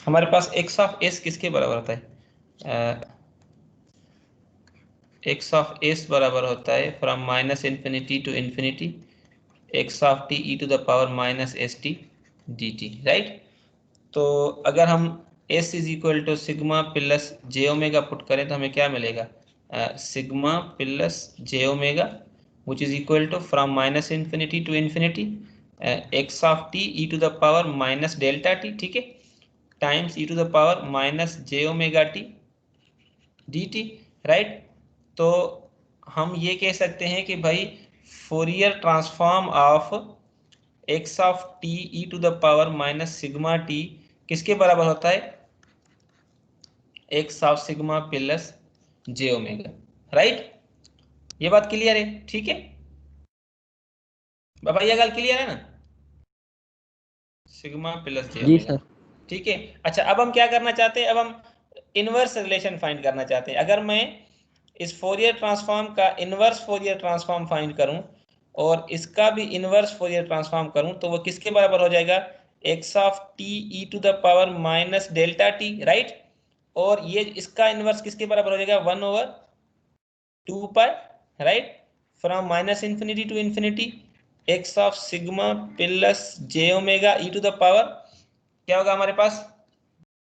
हमारे पास एक्स ऑफ एस किसके बराबर होता है, एक्स ऑफ एस बराबर होता है from minus infinity to infinity x of T E to the power minus S T D T, right. तो अगर हम s is equal to sigma plus J omega put करें तो हमें क्या मिलेगा, sigma plus J omega which is equal to from minus infinity to infinity x of T E to the power minus delta T, ठीक है, times E to the power minus j omega T D T, right. तो हम ये कह सकते हैं कि भाई Fourier transform of x of T E to the power minus sigma t किसके बराबर होता है, x of sigma plus J omega, right. ये बात क्लियर है, ठीक है बाबा, ये गल क्लियर है ना, सिग्मा प्लस जे जी ओमेगा, सर। ठीक है। अच्छा, अब हम क्या करना चाहते हैं, अब हम इनवर्स रिलेशन फाइंड करना चाहते हैं। अगर मैं इस फोरियर ट्रांसफॉर्म का इनवर्स फोरियर ट्रांसफॉर्म फाइंड करूं और इसका भी इनवर्स फोरियर ट्रांसफॉर्म करूं, तो वो किसके बराबर हो जाएगा, x of T E to the power minus delta t, right. और ये इसका इनवर्स किसके बराबर हो जाएगा, 1/2 pi, right, from minus infinity to infinity x of sigma plus J omega E to the power क्या होगा हमारे पास,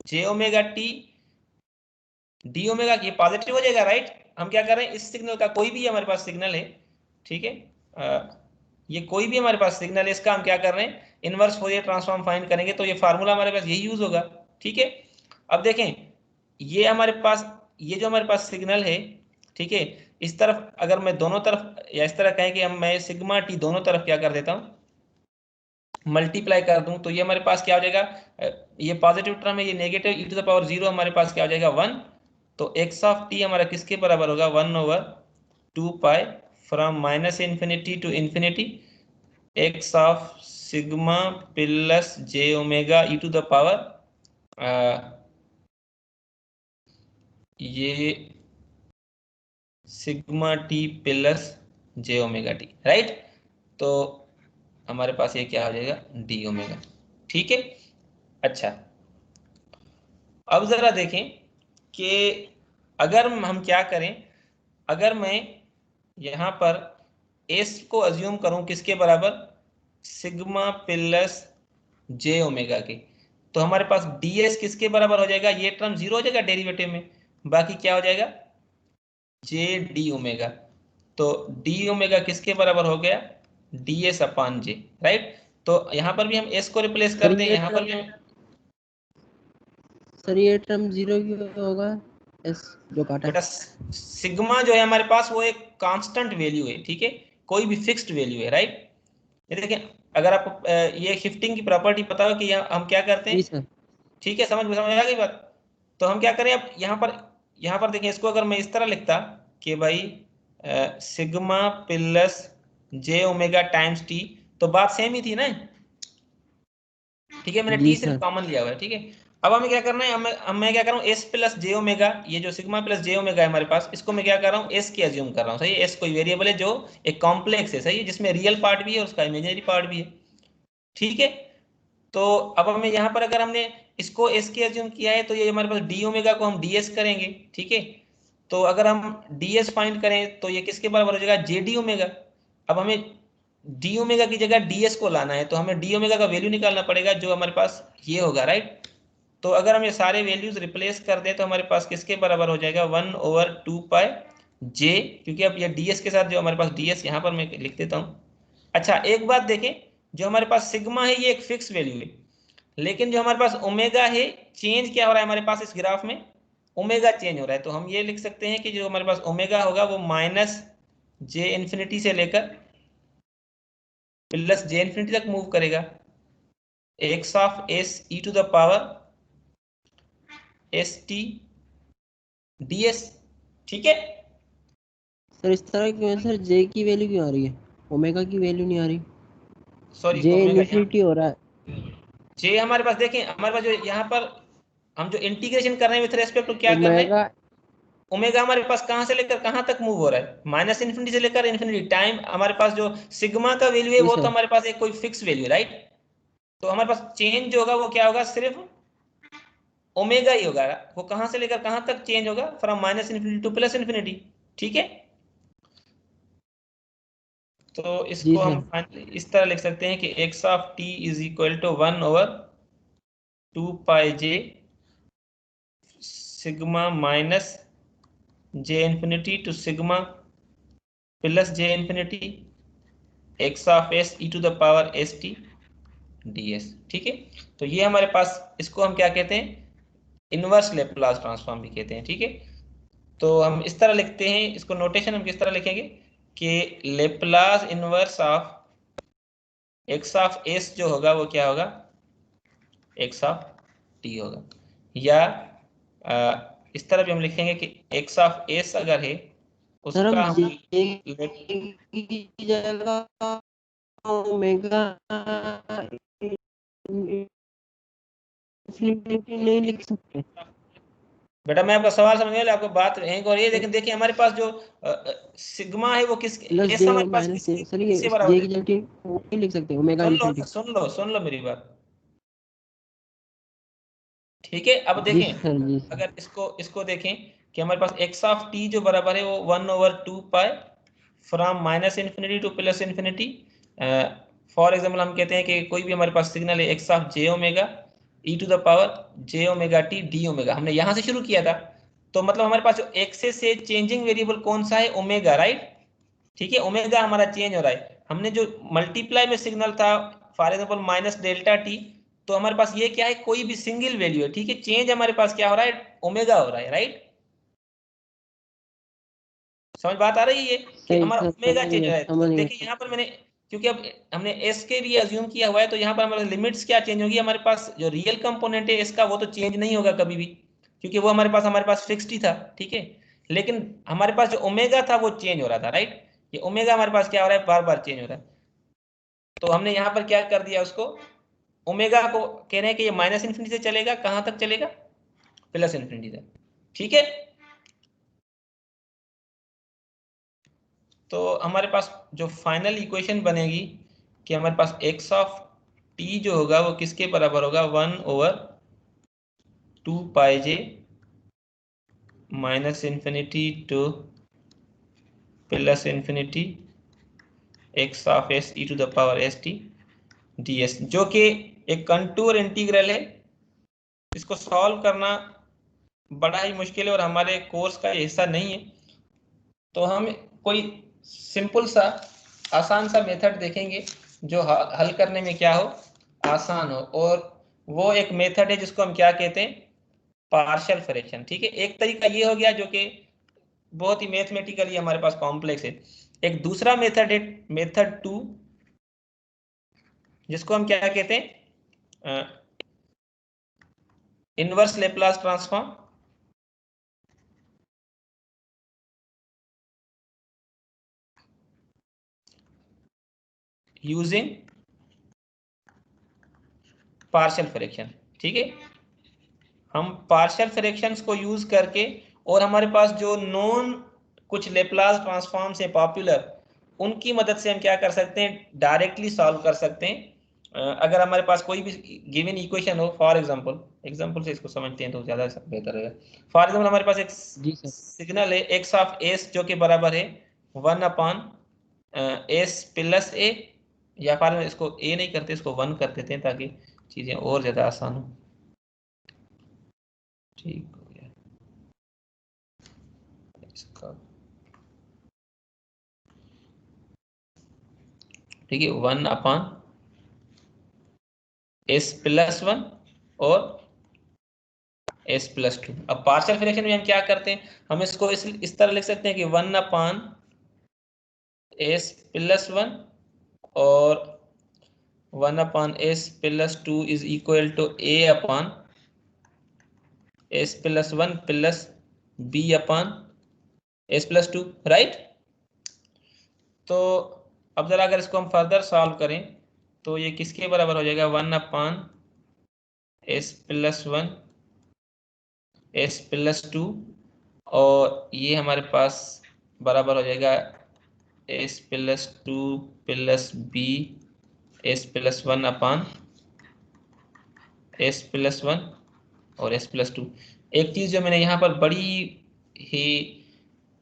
j omega T D omega ये पॉजिटिव हो जाएगा, राइट। हम क्या कर रहे हैं, इस सिग्नल का कोई भी हमारे पास सिग्नल है, ठीक है, ये कोई भी हमारे पास सिग्नल है, इसका हम क्या कर रहे हैं, इनवर्स फोरियर ट्रांसफॉर्म फाइंड करेंगे, तो ये फार्मूला हमारे पास यही यूज होगा, ठीक है। अब देखें, ये हमारे पास, ये जो हमारे पास सिग्नल है, ठीक है, इस तरफ अगर मैं दोनों तरफ या इस तरह कहें कि हम मैं सिग्मा टी दोनों तरफ क्या कर देता हूँ, मल्टीप्लाई कर दूं, तो ये हमारे पास क्या हो जाएगा, ये पॉजिटिव टर्म है, ये negative E to the power 0 हमारे पास क्या हो जाएगा 1। तो एक्स ऑफ टी हमारा किसके बराबर होगा, 1/2 pi from minus infinity to infinity x of sigma plus J omega E to the power, ये सिग्मा टी प्लस जे ओमेगा टी, राइट। तो हमारे पास ये क्या हो जाएगा, डी ओमेगा, ठीक है। अच्छा, अब जरा देखें कि अगर हम क्या करें, अगर मैं यहां पर एस को अज्यूम करूं किसके बराबर, सिग्मा प्लस जे ओमेगा के, तो हमारे पास ds किसके बराबर हो जाएगा, ये टर्म जीरो हो जाएगा डेरिवेटिव में, बाकी क्या हो जाएगा, जे डी ओमेगा। तो डी ओमेगा किसके बराबर हो गया, ds अपॉन जे, राइट। तो यहां पर भी हम s को रिप्लेस कर दें, यहां पर भी हम, सर ये टर्म 0 क्यों होगा, एस जो काटा बेटा सिग्मा जो है हमारे पास वो एक कांस्टेंट वैल्यू है, ठीक है, कोई भी फिक्स्ड वैल्यू है, राइट। ये देखें, अगर आपको ये शिफ्टिंग की प्रॉपर्टी पता हो कि हम क्या करते जी हैं, सर। ठीक है, समझ आ गई बात। तो हम क्या करें, अब यहाँ पर देखें, इसको अगर मैं इस तरह लिखता कि भाई सिग्मा प्लस जे ओमेगा टाइम्स टी, तो बात सेम ही थी ना, ठीक है, मैंने जी टी सिर्फ सर। कॉमन लिया हुआ है, ठीक है। अब हमें क्या करना है, मैं क्या कर रहा हूँ, एस प्लस जे ओमेगा, ये जो सिग्मा प्लस जे ओमेगा है हमारे पास, इसको मैं क्या कर रहा हूँ, एस की अज्यूम कर रहा हूँ, सही है। एस कोई वेरिएबल है जो एक कॉम्प्लेक्स है, सही है, जिसमें रियल पार्ट भी है और उसका इमेजिनरी पार्ट भी है, ठीक है। तो अब हमें यहाँ पर अगर हमने इसको एस की अज्यूम किया है, तो ये हमारे पास डी ओमेगा को हम डी एस करेंगे, ठीक है। तो अगर हम डी एस फाइंड करें तो ये किसके बराबर हो जाएगा, जे डी ओमेगा। अब हमें डी ओमेगा की जगह डी एस को लाना है, तो हमें डी ओमेगा का वैल्यू निकालना पड़ेगा, जो हमारे पास ये होगा, राइट। तो अगर हम ये सारे वैल्यूज रिप्लेस कर दें, तो हमारे पास किसके बराबर हो जाएगा, 1/2 पाई जे, क्योंकि अब ये डी एस के साथ जो हमारे पास डी एस यहाँ पर मैं लिख देता हूँ। अच्छा, एक बात देखें, जो हमारे पास सिग्मा है ये एक फिक्स वैल्यू है, लेकिन जो हमारे पास ओमेगा है, चेंज क्या हो रहा है हमारे पास इस ग्राफ में, ओमेगा चेंज हो रहा है। तो हम ये लिख सकते हैं कि जो हमारे पास ओमेगा होगा वो माइनस जे इन्फिनिटी से लेकर प्लस जे इन्फिनिटी तक मूव करेगा, x of s e to the power s T d s, ठीक है। सर इस तरह क्यों है सर, जे की वैल्यू क्यों आ रही है, ओमेगा की वैल्यू नहीं आ रही, सॉरी, जे ओमेगा इन्फिनिटी हो रहा है। जे हमारे पास देखें, हमारे पास जो यहाँ पर हम जो इंटीग्रेशन कर रहे हैं विथ रेस्पेक्ट टू क्या कर रहे हैं, ओमेगा। ओमेगा हमारे पास कहां से लेकर कहां तक मूव हो रहा है, माइनस इन्फिनिटी से लेकर इन्फिनिटी टाइम। हमारे पास जो सिग्मा का वैल्यू है जी वो तो सर। हमारे पास एक कोई फिक्स वैल्यू है, राइट। तो हमारे पास चेंज जो होगा वो क्या होगा, सिर्फ ओमेगा ही होगा, वो कहां से लेकर कहां तक चेंज होगा, from minus infinity to plus infinity, ठीक है। तो जी इसको हम सर। फाइनली इस तरह लिख सकते हैं कि x of t is equal to 1/2 pi j sigma minus j infinity to sigma plus j infinity x of s e to the power s T d s, ठीक है। तो ये हमारे पास, इसको हम क्या कहते हैं, इनवर्स लेप्लास ट्रांसफॉर्म भी कहते हैं, ठीक है। तो हम इस तरह लिखते हैं इसको, नोटेशन हम किस तरह लिखेंगे कि Laplace inverse of x of s जो होगा वो क्या होगा, एक्स ऑफ टी होगा। या इस तरह भी हम लिखेंगे कि एक्स ऑफ एस अगर है सर उसका हम जे हम की जगह ओमेगा इन्फिनिटी नहीं लिख सकते। बेटा मैं आपका सवाल समझ गया, आपको बात है और ये लेकिन देखिए हमारे पास जो सिग्मा है वो किस, प्लस एस जे हमारे पास माइनस जे, सर ये किससे बराबर जे है, की जगह वो नहीं लिख सकते, ओमेगा इन्फिनिटी। सुन लो मेरी बात, ठीक है। अब जी देखें, सर। जी सर। अगर इसको इसको देखें कि हमारे पास एक्स ऑफ टी जो बराबर है वो 1/2 pi from minus infinity to plus infinity. For example हम कहते हैं कि कोई भी हमारे पास सिग्नल है x of J omega E to the power J omega T D omega, हमने यहाँ से शुरू किया था। तो मतलब हमारे पास जो एक्सेस से चेंजिंग वेरिएबल कौन सा है, ओमेगा, राइट। ठीक है, ओमेगा हमारा चेंज हो रहा है। हमने जो मल्टीप्लाई में सिग्नल था for example minus delta T, तो हमारे पास ये क्या है, कोई भी सिंगल वैल्यू है, ठीक है, चेंज हमारे पास क्या हो रहा है, ओमेगा हो रहा है, राइट। समझ बात आ रही है ये कि सही हमारा सर, ओमेगा समझ चेंज हो गया रहा है। तो समझ गया देखिए सर। यहाँ पर मैंने, क्योंकि अब हमने एस के लिए अज्यूम किया हुआ है, तो यहाँ पर हमारे लिमिट्स क्या चेंज होगी, हमारे पास जो रियल कंपोनेंट है इसका वो तो चेंज नहीं होगा कभी भी, क्योंकि वो हमारे पास फिक्स्ड ही था, ठीक है। लेकिन हमारे पास जो ओमेगा था वो चेंज हो रहा था, राइट। ये ओमेगा हमारे पास क्या हो रहा है, बार बार चेंज हो रहा है। तो हमने यहाँ पर क्या कर दिया, उसको ओमेगा को कह रहे हैं कि ये माइनस इन्फिनिटी से चलेगा, कहाँ तक चलेगा, प्लस इन्फिनिटी तक, ठीक है। तो हमारे पास जो फाइनल इक्वेशन बनेगी कि हमारे पास एक्स ऑफ टी जो होगा वो किसके बराबर होगा, 1/2 pi j minus infinity to plus infinity x of s e to the power s T d s, जो कि एक कंटूर इंटीग्रल है। इसको सॉल्व करना बड़ा ही मुश्किल है और हमारे कोर्स का हिस्सा नहीं है। तो हम कोई सिंपल सा आसान सा मेथड देखेंगे जो हल करने में क्या हो, आसान हो। और वो एक मेथड है जिसको हम क्या कहते हैं, पार्शियल फ्रैक्शन, ठीक है। एक तरीका ये हो गया जो कि बहुत ही मैथमेटिकली हमारे पास कॉम्प्लेक्स है। एक दूसरा मेथड है, मेथड 2, जिसको हम क्या कहते हैं, inverse Laplace transform. Using partial fraction, ठीक है। हम पार्शियल फ्रैक्शंस को यूज करके, और हमारे पास जो नॉन कुछ लेप्लास ट्रांसफॉर्म्स हैं पॉपुलर, उनकी मदद से हम क्या कर सकते हैं, डायरेक्टली सॉल्व कर सकते हैं। अगर हमारे पास कोई भी गिवन इक्वेशन हो, फॉर एग्जांपल से इसको समझते हैं तो ज्यादा बेहतर रहेगा। फॉर एग्जांपल हमारे पास एक जी सर। सिग्नल है एक्स ऑफ एस जो कि बराबर है 1/s प्लस ए, या फॉर इसको ए नहीं करते, इसको 1 कर देते हैं ताकि चीजें और ज्यादा आसान हो। ठीक हो गया इसका, ठीक है, 1/s+1 और s+2। अब पार्शियल फ्रैक्शन में हम क्या करते हैं, हम इसको इस तरह लिख सकते हैं कि 1/s+1 और 1/s+2 is equal to a/s+1 plus b/s+2, right. तो अब जरा अगर इसको हम फर्दर सॉल्व करें तो ये किसके बराबर हो जाएगा, 1/s+1 s+2, और ये हमारे पास बराबर हो जाएगा s+2 प्लस b s+1 और s+2। एक चीज जो मैंने यहाँ पर बड़ी ही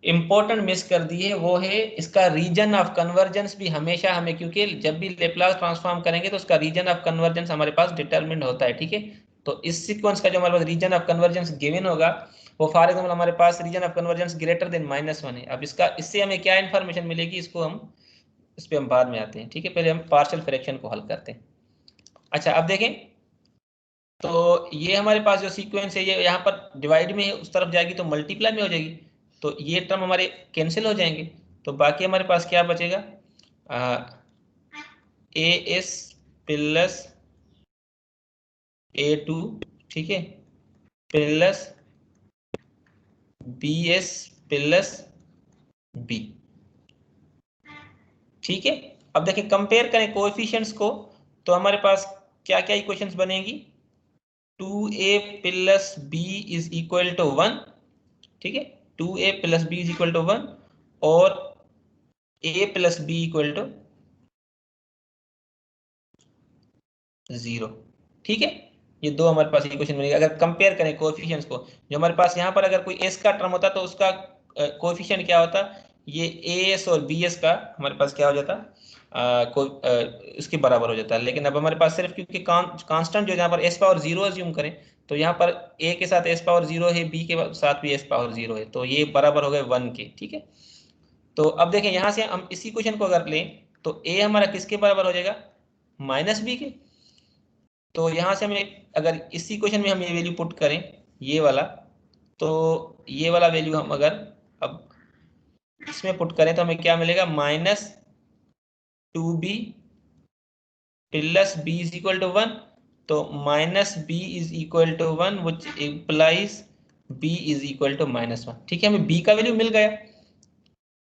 इंपॉर्टेंट मिस कर दी है वो है इसका रीजन ऑफ कन्वर्जेंस भी हमेशा हमें, क्योंकि जब भी लेप्लास ट्रांसफॉर्म करेंगे तो उसका रीजन ऑफ कन्वर्जेंस हमारे पास डिटरमिन्ड होता है, ठीक है। तो इस सीक्वेंस का जो हमारे पास रीजन ऑफ कन्वर्जेंस गिवन होगा वो फॉर एग्जाम्पल हमारे पास region of convergence greater than -1 है। अब इसका इससे हमें क्या इन्फॉर्मेशन मिलेगी, इसको हम इस पर हम बाद में आते हैं, ठीक है। पहले हम पार्शियल फ्रैक्शन को हल करते हैं। अच्छा, अब देखें तो ये हमारे पास जो सीक्वेंस है ये यहाँ पर डिवाइड में है, उस तरफ जाएगी तो मल्टीप्लाई में हो जाएगी, तो ये टर्म हमारे कैंसिल हो जाएंगे। तो बाकी हमारे पास क्या बचेगा, as प्लस a2, ठीक है, प्लस bs प्लस b, ठीक है। अब देखिए कंपेयर करें कोएफिशिएंट्स को, तो हमारे पास क्या क्या इक्वेशंस बनेगी, 2a plus b is equal to 1, ठीक है, 2a plus b is equal to 1 और a plus b equal to 0, ठीक है। ये दो हमारे पास इक्वेशन बनेगी अगर कंपेयर करें कोएफिशिएंट्स को। जो हमारे पास यहाँ पर अगर कोई s का टर्म होता तो उसका कोएफिशिएंट क्या होता, ये as और bs का हमारे पास क्या हो जाता, इसके बराबर हो जाता है। लेकिन अब हमारे पास सिर्फ क्योंकि कांस्टेंट जो यहाँ पर s पावर 0 अज्यूम करें तो यहाँ पर a के साथ s पावर 0 है, b के साथ भी s पावर 0 है, तो ये बराबर हो गए 1 के। ठीक है, तो अब देखें यहाँ से हम इसी क्वेश्चन को अगर लें तो a हमारा किसके बराबर हो जाएगा, माइनस बी के। तो यहाँ से हमें अगर इसी क्वेश्चन में हम ये वैल्यू पुट करें, ये वाला, तो ये वाला वैल्यू हम अगर अब इसमें पुट करें तो हमें क्या मिलेगा, -2b plus b is equal to 1। तो -b is equal to 1 which implies b is equal to -1। ठीक है, हमें b का वैल्यू मिल गया।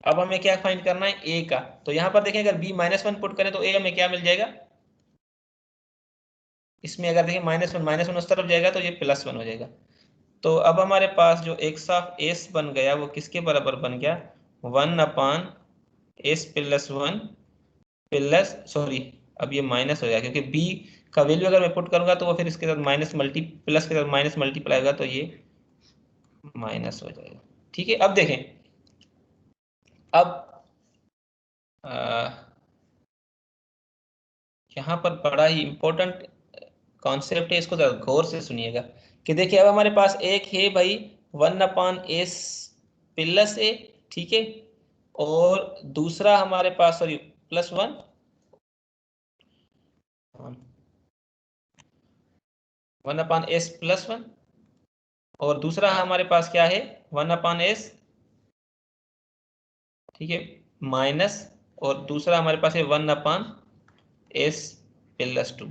अब हमें क्या फाइंड करना है, a का। तो यहाँ पर देखें अगर b -1 पुट करें तो a हमें क्या मिल जाएगा, इसमें अगर देखें -1 उस तरफ जाएगा तो ये +1 हो जाएगा। तो अब हमारे पास जो x ऑफ s बन गया वो किसके बराबर बन गया, 1/s प्लस 1 प्लस, सॉरी अब ये माइनस हो जाएगा क्योंकि b का वैल्यू अगर मैं पुट करूंगा तो वो फिर इसके साथ प्लस के साथ माइनस मल्टीप्लाई होगा, तो ये माइनस हो जाएगा। ठीक है, अब देखें, अब यहाँ पर बड़ा ही इंपॉर्टेंट कॉन्सेप्ट है, इसको जरा गौर से सुनिएगा कि देखिए अब हमारे पास एक है भाई 1/s प्लस a, ठीक है, और दूसरा हमारे पास, सॉरी +1, 1/s प्लस 1, और दूसरा हमारे पास क्या है 1/s, ठीक है, माइनस, और दूसरा हमारे पास है 1/s प्लस 2।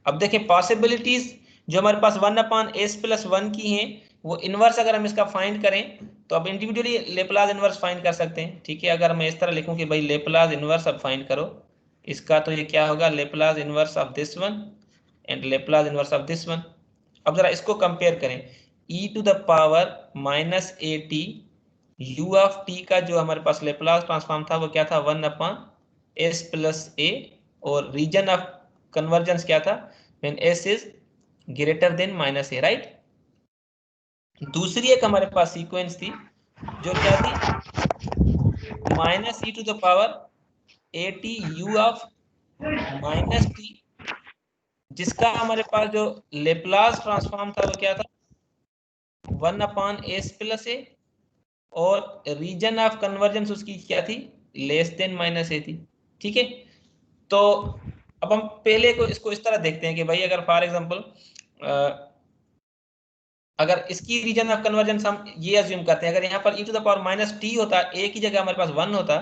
अब देखें पॉसिबिलिटीज जो हमारे पास 1/s प्लस 1 की हैं, वो इनवर्स अगर हम इसका फाइंड करें तो अब इंडिविजुअली लेप्लास इनवर्स फाइंड कर सकते हैं। ठीक है, अगर मैं इस तरह लिखूं कि भाई लेप्लास इनवर्स अब फाइंड करो इसका, तो ये क्या होगा, Laplace inverse of this one and Laplace inverse of this one. अब जरा इसको कंपेयर करें, e⁻−at u ऑफ t का जो हमारे पास लेप्लास ट्रांसफॉर्म था वो क्या था, 1/s प्लस a, और रीजन ऑफ कन्वर्जेंस क्या था, when s is greater then -a, right. दूसरी एक हमारे पास सीक्वेंस थी जो क्या थी, -e⁻at u ऑफ -t, जिसका हमारे पास जो लेप्लास ट्रांसफॉर्म था वो क्या था, 1/s प्लस a, और रीजन ऑफ कन्वर्जेंस उसकी क्या थी, लेस देन -a थी। ठीक है, तो अब हम पहले को इसको इस तरह देखते हैं कि भाई अगर फॉर एग्जांपल अगर इसकी रीजन ऑफ कन्वर्जेंस हम ये अज्यूम करते हैं, अगर यहाँ पर e⁻t होता, a की जगह हमारे पास 1 होता,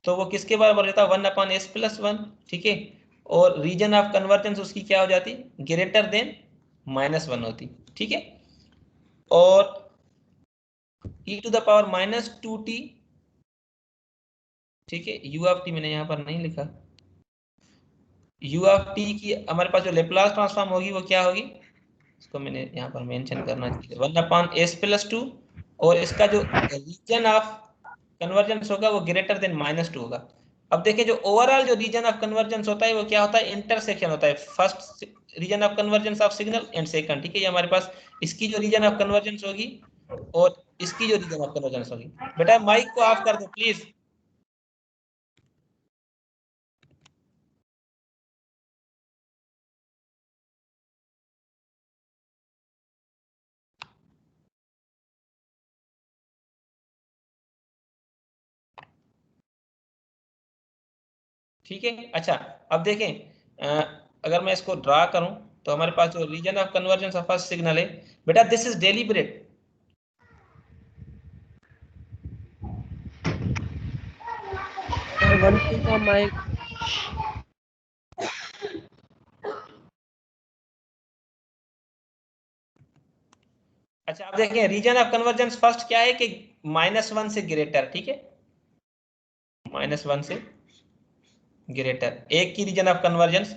तो वो किसके बराबर होता, 1/s प्लस 1। ठीक है, और रीजन ऑफ कन्वर्जेंस उसकी क्या हो जाती, ग्रेटर देन -1 होती। ठीक है, और e⁻−2t, ठीक है, u ऑफ t मैंने यहाँ पर नहीं लिखा, u ऑफ t की हमारे पास जो लेप्लास ट्रांसफॉर्म होगी वो क्या होगी, इसको मैंने यहाँ पर मेंशन करना चाहिए, 1/s प्लस 2, और इसका जो रीजन ऑफ कन्वर्जेंस होगा वो ग्रेटर देन -2 होगा। अब देखिए जो ओवरऑल जो रीजन ऑफ कन्वर्जेंस होता है वो क्या होता है, इंटरसेक्शन होता है, first region of convergence of signal and second. ठीक है, ये हमारे पास इसकी जो रीजन ऑफ कन्वर्जेंस होगी और इसकी जो रीजन ऑफ कन्वर्जेंस होगी। बेटा माइक को ऑफ कर दो प्लीज। ठीक है, अच्छा अब देखें अगर मैं इसको ड्रा करूं तो हमारे पास जो region of convergence of first signal है, बेटा दिस इज डेलिब्रेट। सर 1 2 का माइक, अच्छा अब देखें रीजन ऑफ कन्वर्जेंस फर्स्ट क्या है कि -1 से ग्रेटर। ठीक है, -1 से ग्रेटर एक की रीजन ऑफ कन्वर्जेंस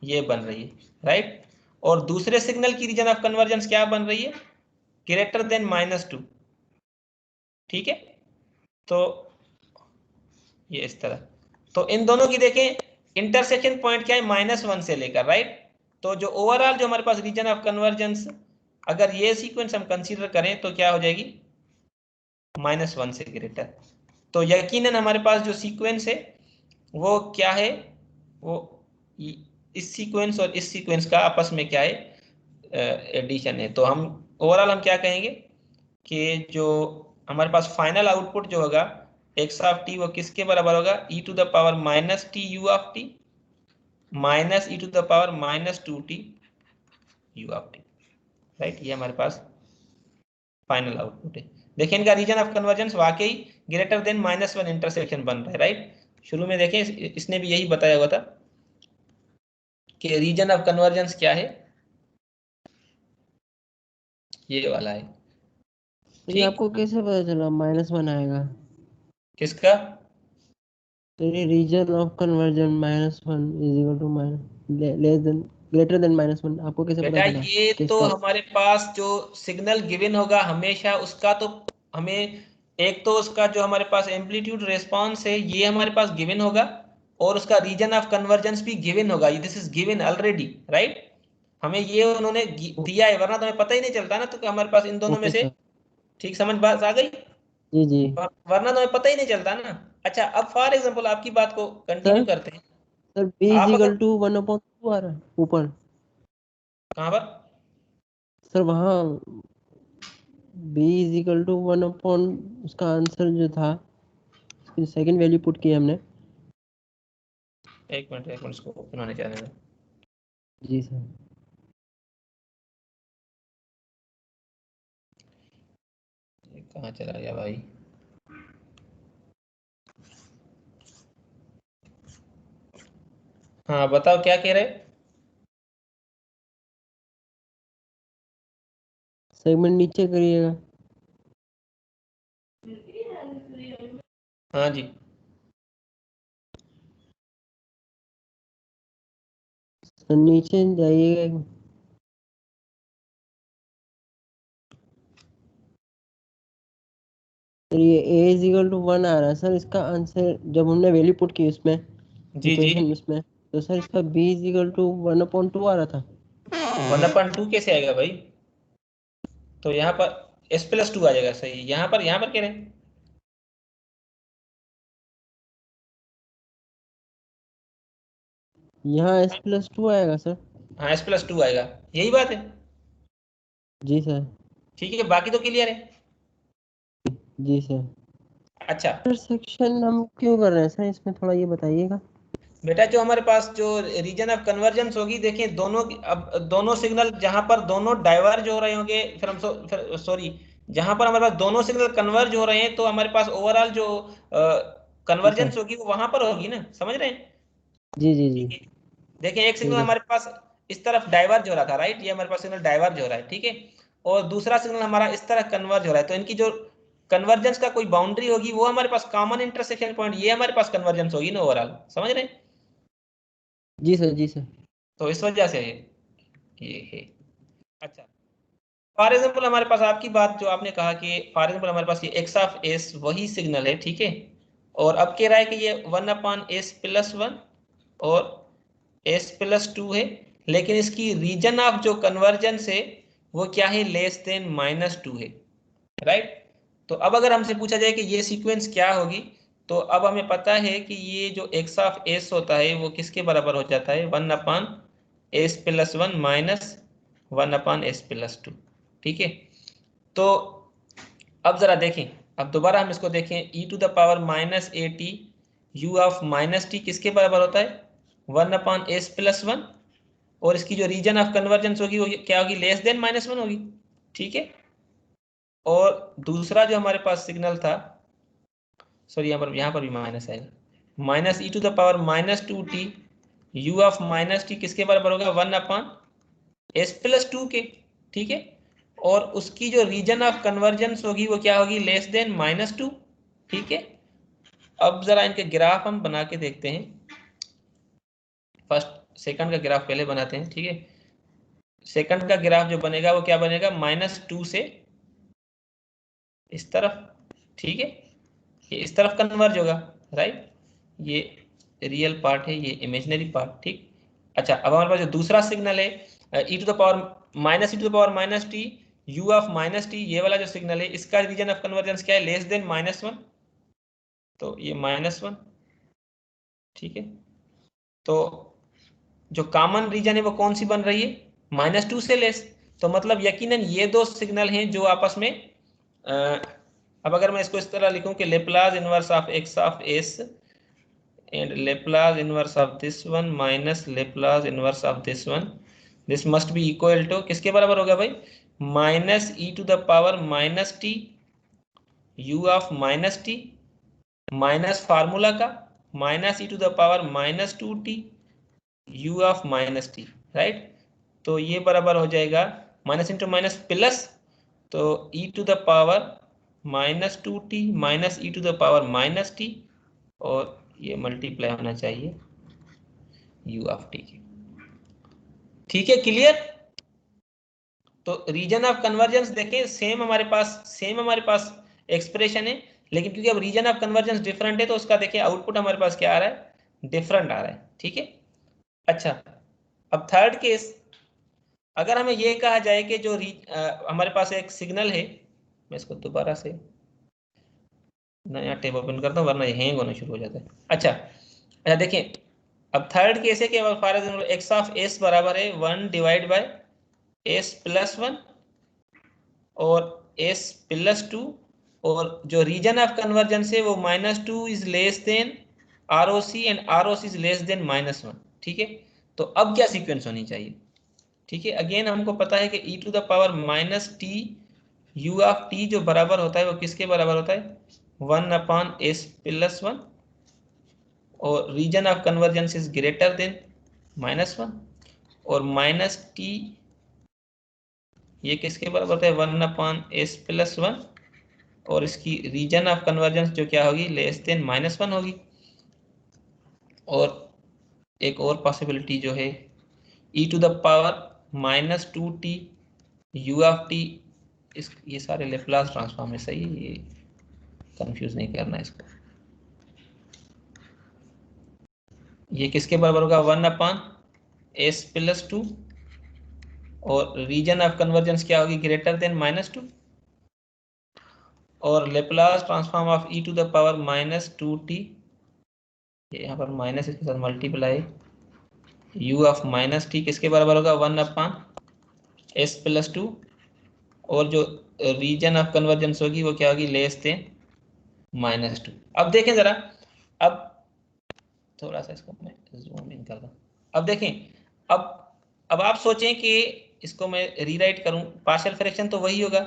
ये बन रही है, राइट, और दूसरे सिग्नल की रीजन ऑफ कन्वर्जेंस क्या बन रही है, ग्रेटर देन -2। ठीक है, तो ये इस तरह, तो इन दोनों की देखें इंटरसेक्शन पॉइंट क्या है, -1 से लेकर, राइट। तो जो ओवरऑल जो हमारे पास रीजन ऑफ कन्वर्जेंस, अगर ये सीक्वेंस हम कंसीडर करें तो क्या हो जाएगी, -1 से ग्रेटर। तो यकीनन हमारे पास जो सीक्वेंस है वो क्या है, वो इस सीक्वेंस और इस सीक्वेंस का आपस में क्या है, एडिशन है। तो हम ओवरऑल हम क्या कहेंगे कि जो हमारे पास फाइनल आउटपुट जो होगा एक्स ऑफ टी वो किसके बराबर होगा, e to the power minus T U of t minus E to the power minus two t you of t, right. ये हमारे पास फाइनल आउटपुट है। देखिए इनका रीजन ऑफ कन्वर्जेंस वाकई ग्रेटर देन -1 इंटरसेक्शन बन रहा है, राइट। शुरू में देखें इसने भी यही बताया हुआ था कि रीजन ऑफ कन्वर्जेंस क्या है, ये वाला है, तो ये ठीक। आपको कैसे पता चला -1 आएगा? किसका? तो ये region of conversion -1 is equal to less than greater than -1 आपको कैसे पता बेटा चला ये कि तो इसका? हमारे पास जो सिग्नल गिवन होगा हमेशा उसका तो हमें एक तो उसका जो हमारे पास एम्पलीट्यूड रेस्पॉन्स है ये हमारे पास गिवन होगा और उसका रीजन ऑफ कन्वर्जेंस भी गिवन होगा, this is given already, right. हमें ये उन्होंने दिया है, वरना तो हमें पता ही नहीं चलता ना, तो कि हमारे पास इन दोनों में ओके से सर। ठीक समझ बात आ गई, जी जी। वरना तो हमें पता ही नहीं चलता ना। अच्छा अब फॉर एग्जांपल आपकी बात को कंटिन्यू सर करते हैं। सर बी इज आप इक्वल अगर टू 1/2 आ रहा है ऊपर। कहाँ पर सर वहाँ b is equal to 1 upon उसका आंसर जो था सेकंड वैल्यू पुट किया हमने। एक मिनट इसको ओपन होने जाने दो। जी सर। ये कहाँ चला गया भाई? हाँ बताओ क्या कह रहे? सेगमेंट नीचे करिएगा। हाँ जी। सर नीचे जाइएगा। सर ये a इज इक्वल टू 1 आ रहा है सर, इसका आंसर जब हमने वैल्यू पुट की उसमें जी जी। इक्वेशन उसमें, तो सर इसका b इज इक्वल टू 1/2 आ रहा था। 1/2 कैसे आएगा भाई? तो यहाँ पर s+2 आ जाएगा, सही। यहाँ पर कह रहे हैं। यहाँ s+2 आएगा सर। हाँ s+2 आएगा, यही बात है। जी सर। ठीक है, बाकी तो क्लियर है। जी सर। अच्छा इंटरसेक्शन हम क्यों कर रहे हैं सर, इसमें थोड़ा ये बताइएगा। बेटा जो हमारे पास जो रीजन ऑफ कन्वर्जेंस होगी, देखिए अब दोनों सिग्नल जहां पर दोनों डाइवर्ज हो रहे होंगे, फिर सॉरी, जहां पर हमारे पास दोनों सिग्नल कन्वर्ज हो रहे हैं तो हमारे पास ओवरऑल जो जी सर। कन्वर्जेंस होगी वो वहां पर होगी ना, समझ रहे हैं। जी जी जी। ठीक है, देखिए एक सिग्नल ठीक है हमारे पास इस तरफ डाइवर्ज हो रहा था, राइट, ये हमारे पास सिग्नल डाइवर्ज हो रहा है, ठीक है। और दूसरा सिग्नल हमारा इस तरह कन्वर्ज हो रहा है, तो इनकी जो कन्वर्जेंस का कोई बाउंड्री होगी वो हमारे पास कॉमन इंटरसेक्शन पॉइंट, ये हमारे पास कन्वर्जेंस होगी ना ओवरऑल, समझ रहे हैं। जी सर। जी सर। तो इस वजह से ये है। अच्छा फॉर एग्जाम्पल हमारे पास आपकी बात जो आपने कहा कि फॉर एग्जाम्पल हमारे पास ये एक्स ऑफ एस वही सिग्नल है, ठीक है। और अब कह रहा है कि ये 1/s+1 और s+2 है, लेकिन इसकी रीजन ऑफ जो कन्वर्जेंस है वो क्या है, लेस देन -2 है, राइट। तो अब अगर हमसे पूछा जाए कि ये सीक्वेंस क्या होगी, तो अब हमें पता है कि ये जो एक्स ऑफ एस होता है वो किसके बराबर हो जाता है, 1/s+1 माइनस 1/s+2, ठीक है। तो अब जरा देखें, अब दोबारा हम इसको देखें, e⁻−at u ऑफ -t किसके बराबर होता है, 1/s+1, और इसकी जो रीजन ऑफ कन्वर्जेंस होगी वो क्या होगी, लेस देन -1 होगी, ठीक है। और दूसरा जो हमारे पास सिग्नल था, सॉरी यहाँ पर भी माइनस आएगा, -e⁻−2t u ऑफ -t किसके बराबर होगा, 1/s+2 के, ठीक है। और उसकी जो रीजन ऑफ कन्वर्जेंस होगी वो क्या होगी, लेस देन -2, ठीक है। अब जरा इनके ग्राफ हम बना के देखते हैं, फर्स्ट सेकंड का ग्राफ पहले बनाते हैं, ठीक है। सेकंड का ग्राफ जो बनेगा वो क्या बनेगा, -2 से इस तरफ, ठीक है। ये इस तरफ कन्वर्ज होगा, राइट। ये रियल पार्ट है, ये इमेजिनरी पार्ट, ठीक। अच्छा अब हमारे पास जो दूसरा सिग्नल है e⁻−t u ऑफ -t, ये वाला जो सिग्नल है इसका रीजन ऑफ कन्वर्जेंस क्या है, लेस देन -1, तो ये -1, ठीक है। तो जो कॉमन रीजन है वो कौन सी बन रही है, -2 से लेस, तो मतलब यकीनन ये दो सिग्नल हैं जो आपस में अब अगर मैं इसको इस तरह लिखूं कि Laplace inverse of x of s and Laplace inverse of this one minus Laplace inverse of this one, this must be equal to किसके बराबर होगा भाई, minus E to the power minus T U of minus t minus formula का minus E to the power minus two t you of minus t, right. तो ये बराबर हो जाएगा माइनस इंटू माइनस प्लस, तो e to the power minus two t minus E to the power minus t, और ये multiply होना चाहिए यू ऑफ टी के। ठीक है, क्लियर। तो रीजन ऑफ कन्वर्जेंस देखें, सेम हमारे पास एक्सप्रेशन है, लेकिन क्योंकि अब रीजन ऑफ कन्वर्जेंस डिफरेंट है तो उसका देखिए आउटपुट हमारे पास क्या आ रहा है, डिफरेंट आ रहा है। ठीक है, अच्छा अब थर्ड केस, अगर हमें ये कहा जाए कि जो हमारे पास एक सिग्नल है, मैं इसको दोबारा से नया टेब ओपन करता हूँ वरना ये हैंग होना शुरू हो जाता है। अच्छा देखिए, अब थर्ड केस है कि for example x of S बराबर है 1 डिवाइड बाय एस प्लस 1 और एस प्लस 2, और जो रीजन ऑफ कन्वर्जेंस है वो -2 is less than ROC and ROC is less than -1। ठीक है, तो अब क्या सीक्वेंस होनी चाहिए। ठीक है, अगेन हमको पता है कि e to the power minus T U of t जो बराबर होता है वो किसके बराबर होता है, 1/s+1, और region of convergence is greater than -1, और माइनस टी ये किसके बराबर होता है 1/s+1, और इसकी रीजन ऑफ कन्वर्जेंस जो क्या होगी, लेस देन -1 होगी। और एक और पॉसिबिलिटी जो है e to the power -2t u of t, इस ये सारे लेप्लास ट्रांसफॉर्म है, सही है, ये कंफ्यूज नहीं करना इसको। ये किसके बराबर होगा 1/s+2, और रीजन ऑफ कन्वर्जेंस क्या होगी, ग्रेटर देन -2, और Laplace transform of e to the power -2t, यहाँ पर माइनस इसके साथ मल्टीप्लाई u ऑफ -t किसके बराबर होगा 1/s+2, और जो रीजन ऑफ कन्वर्जेंस होगी वो क्या होगी, लेस देन -2। अब देखें जरा, अब थोड़ा सा इसको मैं जूम इन कर दूं। अब देखें, अब आप सोचें कि इसको मैं रीराइट करूं, पार्शियल फ्रैक्शन तो वही होगा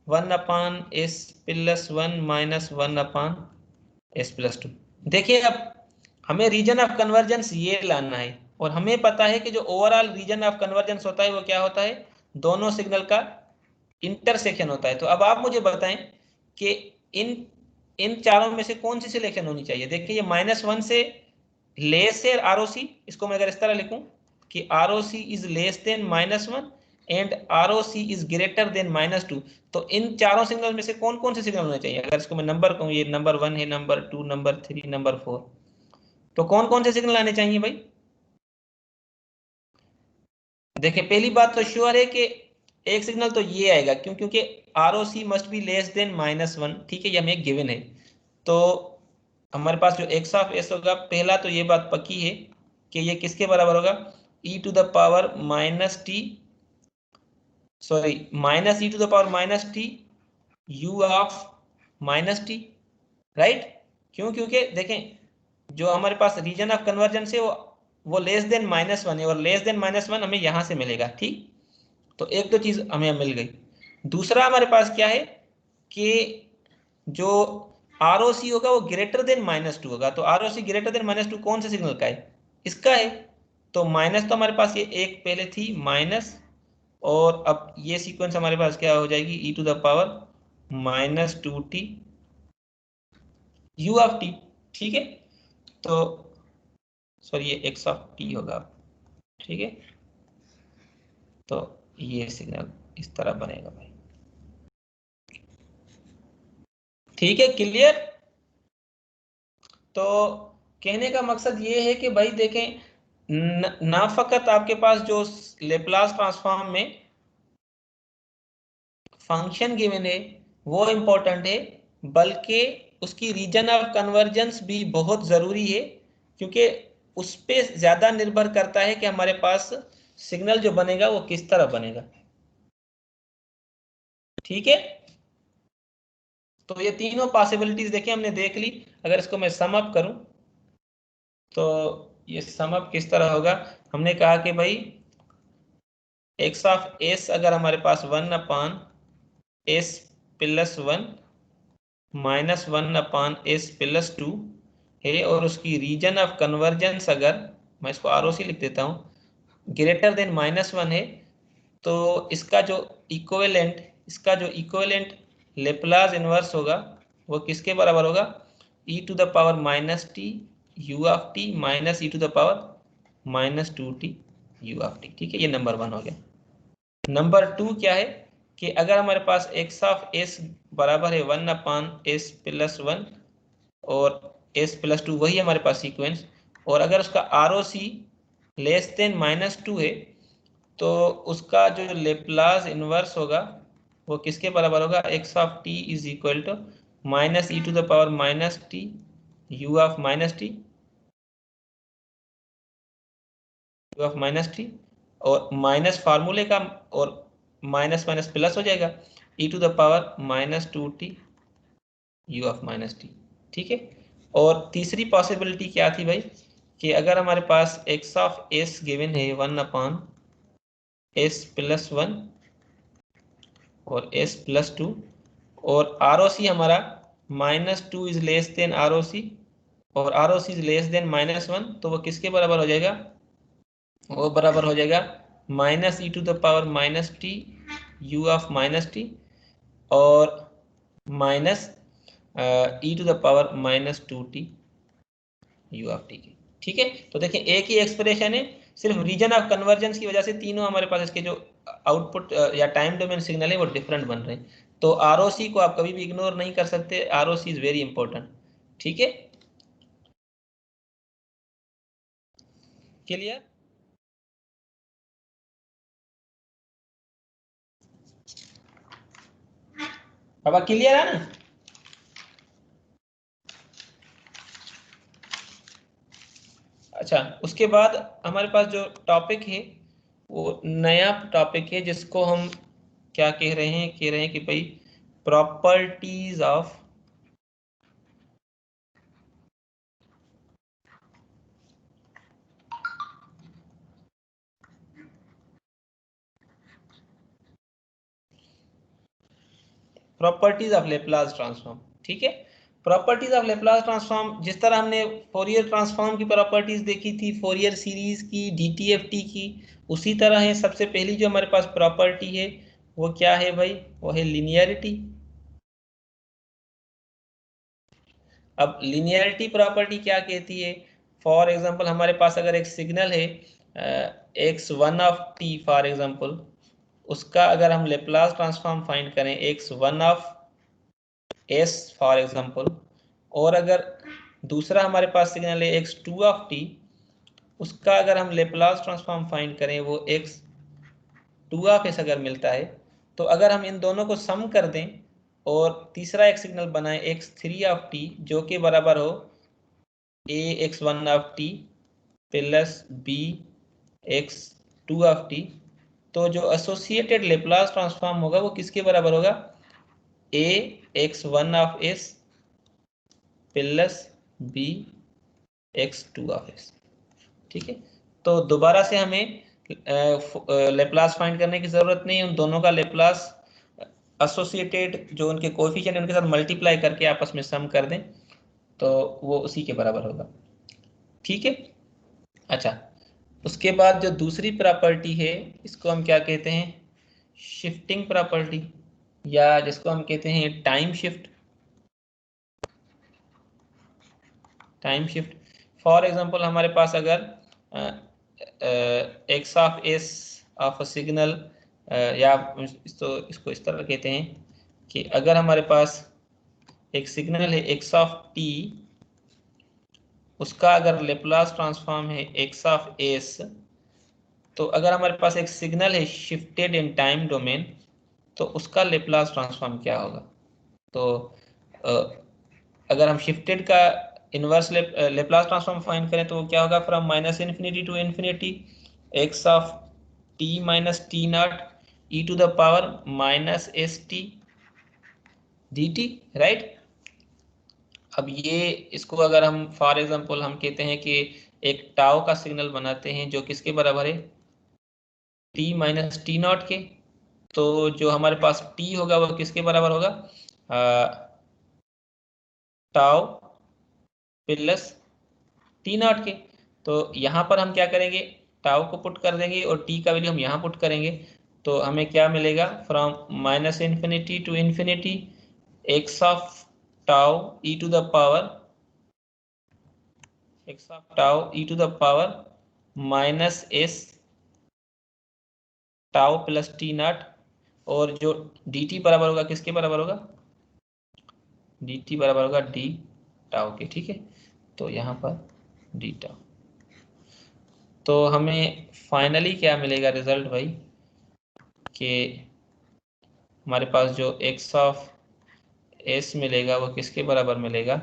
1/s+1 माइनस 1/s+2। देखिए अब हमें रीजन ऑफ कन्वर्जेंस ये लाना है, और हमें पता है कि जो ओवरऑल रीजन ऑफ कन्वर्जेंस होता है वो क्या होता है, दोनों सिग्नल का इंटरसेक्शन होता है। तो अब आप मुझे बताएं कि इन इन चारों में से कौन सी सिलेक्शन होनी चाहिए। देखिए ये -1 से लेस है ROC, इसको मैं अगर इस तरह लिखूं कि ROC is less than -1 and ROC is greater than -2, तो इन चारों सिग्नल में से कौन कौन से सिग्नल होने चाहिए। अगर इसको मैं नंबर कहूँ, ये नंबर 1 है, नंबर 2, नंबर 3, नंबर 4, तो कौन कौन से सिग्नल आने चाहिए भाई। देखिए पहली बात तो श्योर है कि एक सिग्नल तो ये आएगा, क्यों, क्योंकि ROC must be less than -1। ठीक है, ये हमें गिवन है। तो हमारे पास जो x ऑफ s होगा, पहला तो ये बात पक्की है कि ये किसके बराबर होगा, e to the power -t, sorry -e to the power -t u of -t, right. क्यों, क्योंकि देखें जो हमारे पास रीजन ऑफ कन्वर्जेंस है वो लेस देन -1 है, और लेस देन -1 हमें यहां से मिलेगा। ठीक, तो एक तो चीज हमें मिल गई। दूसरा हमारे पास क्या है कि जो ROC होगा वो ग्रेटर देन -2 होगा, तो ROC ग्रेटर देन -2 कौन से सिग्नल का है, इसका है। तो माइनस तो हमारे पास ये एक पहले थी माइनस, और अब ये सीक्वेंस हमारे पास क्या हो जाएगी, e to the power -2t u of t। ठीक है, तो सॉरी ये x ऑफ t होगा। ठीक है, तो ये सिग्नल इस तरह बनेगा भाई। ठीक है, क्लियर। तो कहने का मकसद ये है कि भाई देखें, ना फकत आपके पास जो लेप्लास ट्रांसफॉर्म में फंक्शन गिवन है वो इम्पोर्टेंट है, बल्कि उसकी रीजन ऑफ कन्वर्जेंस भी बहुत ज़रूरी है, क्योंकि उस पर ज़्यादा निर्भर करता है कि हमारे पास सिग्नल जो बनेगा वो किस तरह बनेगा। ठीक है, तो ये तीनों पॉसिबिलिटीज देखिए हमने देख ली। अगर इसको मैं सम अप करूं तो ये सम अप किस तरह होगा, हमने कहा कि भाई एक्स ऑफ एस अगर हमारे पास 1/s प्लस 1 -1/s+2 है और उसकी रीजन ऑफ कन्वर्जेंस अगर मैं इसको ROC लिख देता हूँ ग्रेटर देन -1 है, तो इसका जो इक्विवेलेंट लेप्लास इनवर्स होगा वो किसके बराबर होगा, e⁻−t u(t) minus e⁻−2t u(t). ठीक है, ये नंबर 1 हो गया। नंबर 2 क्या है कि अगर हमारे पास x ऑफ s बराबर है 1/s+1 और s+2 वही हमारे पास सीक्वेंस, और अगर उसका ROC लेस देन -2 है तो उसका जो लेप्लास इनवर्स होगा वो किसके बराबर होगा, x of t is equal to -e⁻−t u(t) और माइनस फार्मूले का, और माइनस माइनस प्लस हो जाएगा e⁻−2t u(t). ठीक है, और तीसरी पॉसिबिलिटी क्या थी भाई कि अगर हमारे पास x ऑफ s गिवन है 1/s+1 और s+2 और ROC हमारा -2 इज लेस देन ROC और ROC इज लेस देन -1, तो वो किसके बराबर हो जाएगा, वो बराबर हो जाएगा -e⁻−t u(t) और -e⁻−2t u(t) के। ठीक है, तो देखिए एक ही एक्सप्रेशन है, सिर्फ रीजन ऑफ कन्वर्जेंस की वजह से तीनों हमारे पास इसके जो आउटपुट या टाइम डोमेन सिग्नल है वो डिफरेंट बन रहे हैं। तो ROC को आप कभी भी इग्नोर नहीं कर सकते, ROC इज वेरी इंपॉर्टेंट। ठीक है, क्लियर? अब क्लियर है ना? अच्छा, उसके बाद हमारे पास जो टॉपिक है वो नया टॉपिक है जिसको हम क्या कह रहे हैं कि भाई प्रॉपर्टीज ऑफ लेप्लास ट्रांसफॉर्म। ठीक है, प्रॉपर्टीज ऑफ लेप्लास ट्रांसफॉर्म जिस तरह हमने फोरियर ट्रांसफॉर्म की प्रॉपर्टीज देखी थी, फोरियर सीरीज की, DTFT की, उसी तरह है सबसे पहली जो हमारे पास प्रॉपर्टी है वो क्या है भाई, वो है लिनियरिटी। अब लिनियरिटी प्रॉपर्टी क्या कहती है, फॉर एग्जांपल हमारे पास अगर एक सिग्नल है x1 फॉर एग्जांपल, उसका अगर हम लेप्लास ट्रांसफॉर्म फाइंड करें x1 फॉर एग्जांपल, और अगर दूसरा हमारे पास सिग्नल है x2 उसका अगर हम लेप्लास ट्रांसफॉर्म फाइंड करें वो x2 अगर मिलता है, तो अगर हम इन दोनों को सम कर दें और तीसरा एक सिग्नल बनाए x3 जो कि बराबर हो ax1 प्लस bx2, तो जो एसोसिएटेड लेप्लास ट्रांसफॉर्म होगा वो किसके बराबर होगा, ax1 प्लस bx2। ठीक है, तो दोबारा से हमें लेप्लास फाइंड करने की जरूरत नहीं है, उन दोनों का लेप्लास एसोसिएटेड जो उनके कोएफिशिएंट है उनके साथ मल्टीप्लाई करके आपस में सम कर दें तो वो उसी के बराबर होगा। ठीक है, अच्छा, उसके बाद जो दूसरी प्रॉपर्टी है इसको हम क्या कहते हैं, शिफ्टिंग प्रॉपर्टी, या जिसको हम कहते हैं टाइम शिफ्ट। फॉर एग्जांपल हमारे पास अगर x of s of a signal, या इसको इस तरह कहते हैं कि अगर हमारे पास एक सिग्नल है x ऑफ t, उसका अगर लेप्लास ट्रांसफॉर्म है x ऑफ s, तो अगर हमारे पास एक सिग्नल है शिफ्टेड इन टाइम डोमेन तो उसका लेप्लास ट्रांसफॉर्म क्या होगा। तो अगर हम शिफ्टेड का इनवर्स लेप्लास ट्रांसफॉर्म फाइंड करें तो वो क्या होगा, from -∞ to ∞ x of t - t0 e to the power minus S T D T, right. अब ये इसको अगर हम फॉर एग्जांपल हम कहते हैं कि एक टाउ का सिग्नल बनाते हैं जो किसके बराबर है, टी माइनस टी नॉट के, तो जो हमारे पास टी होगा वो किसके बराबर होगा, टाउ प्लस टी नॉट के। तो यहाँ पर हम क्या करेंगे, टाउ को पुट कर देंगे और टी का वैल्यू हम यहाँ पुट करेंगे, तो हमें क्या मिलेगा, from minus infinity to infinity x of tau e to the power minus s tau plus t naught, और जो डी टी बराबर होगा किसके बराबर होगा, डी टी बराबर होगा डी टाउ के, ठीक है। तो यहाँ पर डी टाउ, तो हमें फाइनली क्या मिलेगा रिजल्ट भाई, कि हमारे पास जो एक्स ऑफ एस मिलेगा वो किसके बराबर मिलेगा,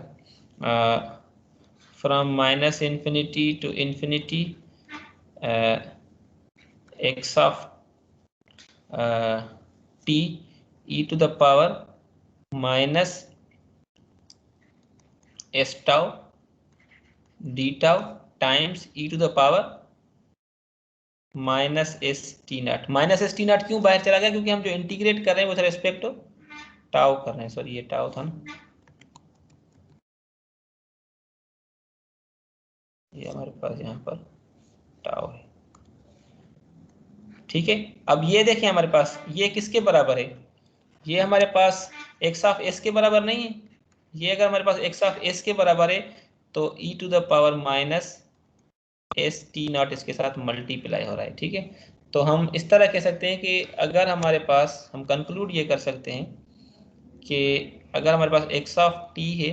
from minus infinity to infinity x of T E to the power minus s tau d tau times E to the power minus S t naught. Minus S t naught क्यों बाहर चला गया, क्योंकि हम जो इंटीग्रेट कर रहे हैं वो रेस्पेक्ट टू टाउ कर रहे हैं, सॉरी ये टाउ था ना, ये हमारे पास यहाँ पर टाउ है, ठीक है। अब ये देखिए हमारे पास ये किसके बराबर है, ये हमारे पास एक्स ऑफ एस के बराबर नहीं है। ये अगर हमारे पास एक्स ऑफ एस के बराबर है तो e to the power minus S t naught इसके साथ मल्टीप्लाई हो रहा है, ठीक है। तो हम इस तरह कह सकते हैं कि अगर हमारे पास, हम कंक्लूड ये कर सकते हैं कि अगर हमारे पास एक्स ऑफ टी है,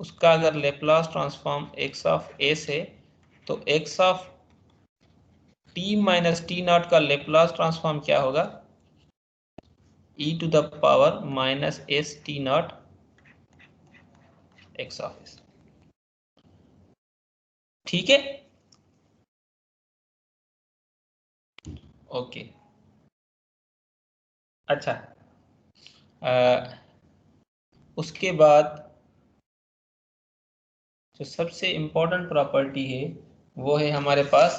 उसका अगर Laplace transform x of s है, तो x of t minus t naught का लेप्लास ट्रांसफॉर्म क्या होगा, e to the power minus S t naught x of s, ठीक है। ओके, अच्छा, उसके बाद जो सबसे इम्पोर्टेंट प्रॉपर्टी है वो है हमारे पास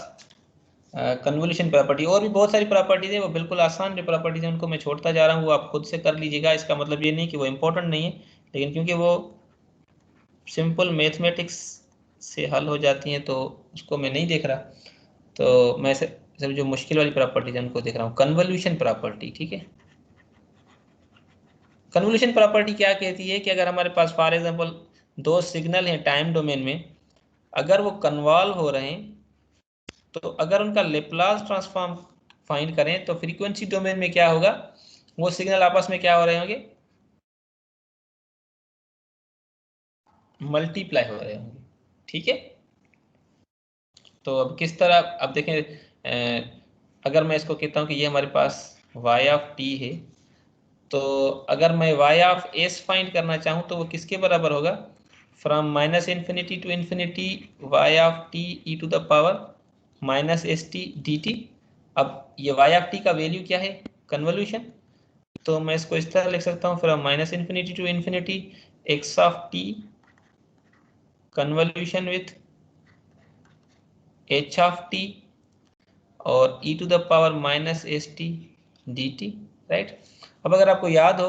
कन्वोल्यूशन प्रॉपर्टी। और भी बहुत सारी प्रॉपर्टीज है, वो बिल्कुल आसान जो प्रॉपर्टीज है उनको मैं छोड़ता जा रहा हूँ, वो आप खुद से कर लीजिएगा। इसका मतलब ये नहीं कि वो इम्पोर्टेंट नहीं है, लेकिन क्योंकि वो सिंपल मैथमेटिक्स से हल हो जाती हैं तो उसको मैं नहीं देख रहा, तो मैं सब जो मुश्किल वाली प्रॉपर्टीज है उनको देख रहा हूँ। कन्वोल्यूशन प्रॉपर्टी, ठीक है। कन्वोल्यूशन प्रॉपर्टी क्या कहती है कि अगर हमारे पास फॉर एग्जांपल दो सिग्नल हैं टाइम डोमेन में, अगर वो कन्वॉल्व हो रहे हैं, तो अगर उनका लेप्लास ट्रांसफॉर्म फाइंड करें तो फ्रीक्वेंसी डोमेन में क्या होगा, वो सिग्नल आपस में क्या हो रहे होंगे, मल्टीप्लाई हो रहे होंगे, ठीक है। तो अब किस तरह, अब देखें, अगर मैं इसको कहता हूँ कि ये हमारे पास y ऑफ t है, तो अगर मैं y ऑफ s फाइंड करना चाहूँ तो वो किसके बराबर होगा, from minus infinity to infinity y of t e to the power minus S T D t. अब ये y ऑफ t का वैल्यू क्या है, कन्वोल्यूशन, तो मैं इसको इस तरह लिख सकता हूँ, from minus infinity to infinity x of t convolution with h of t और e to the power minus S T D T, right. अब अगर आपको याद हो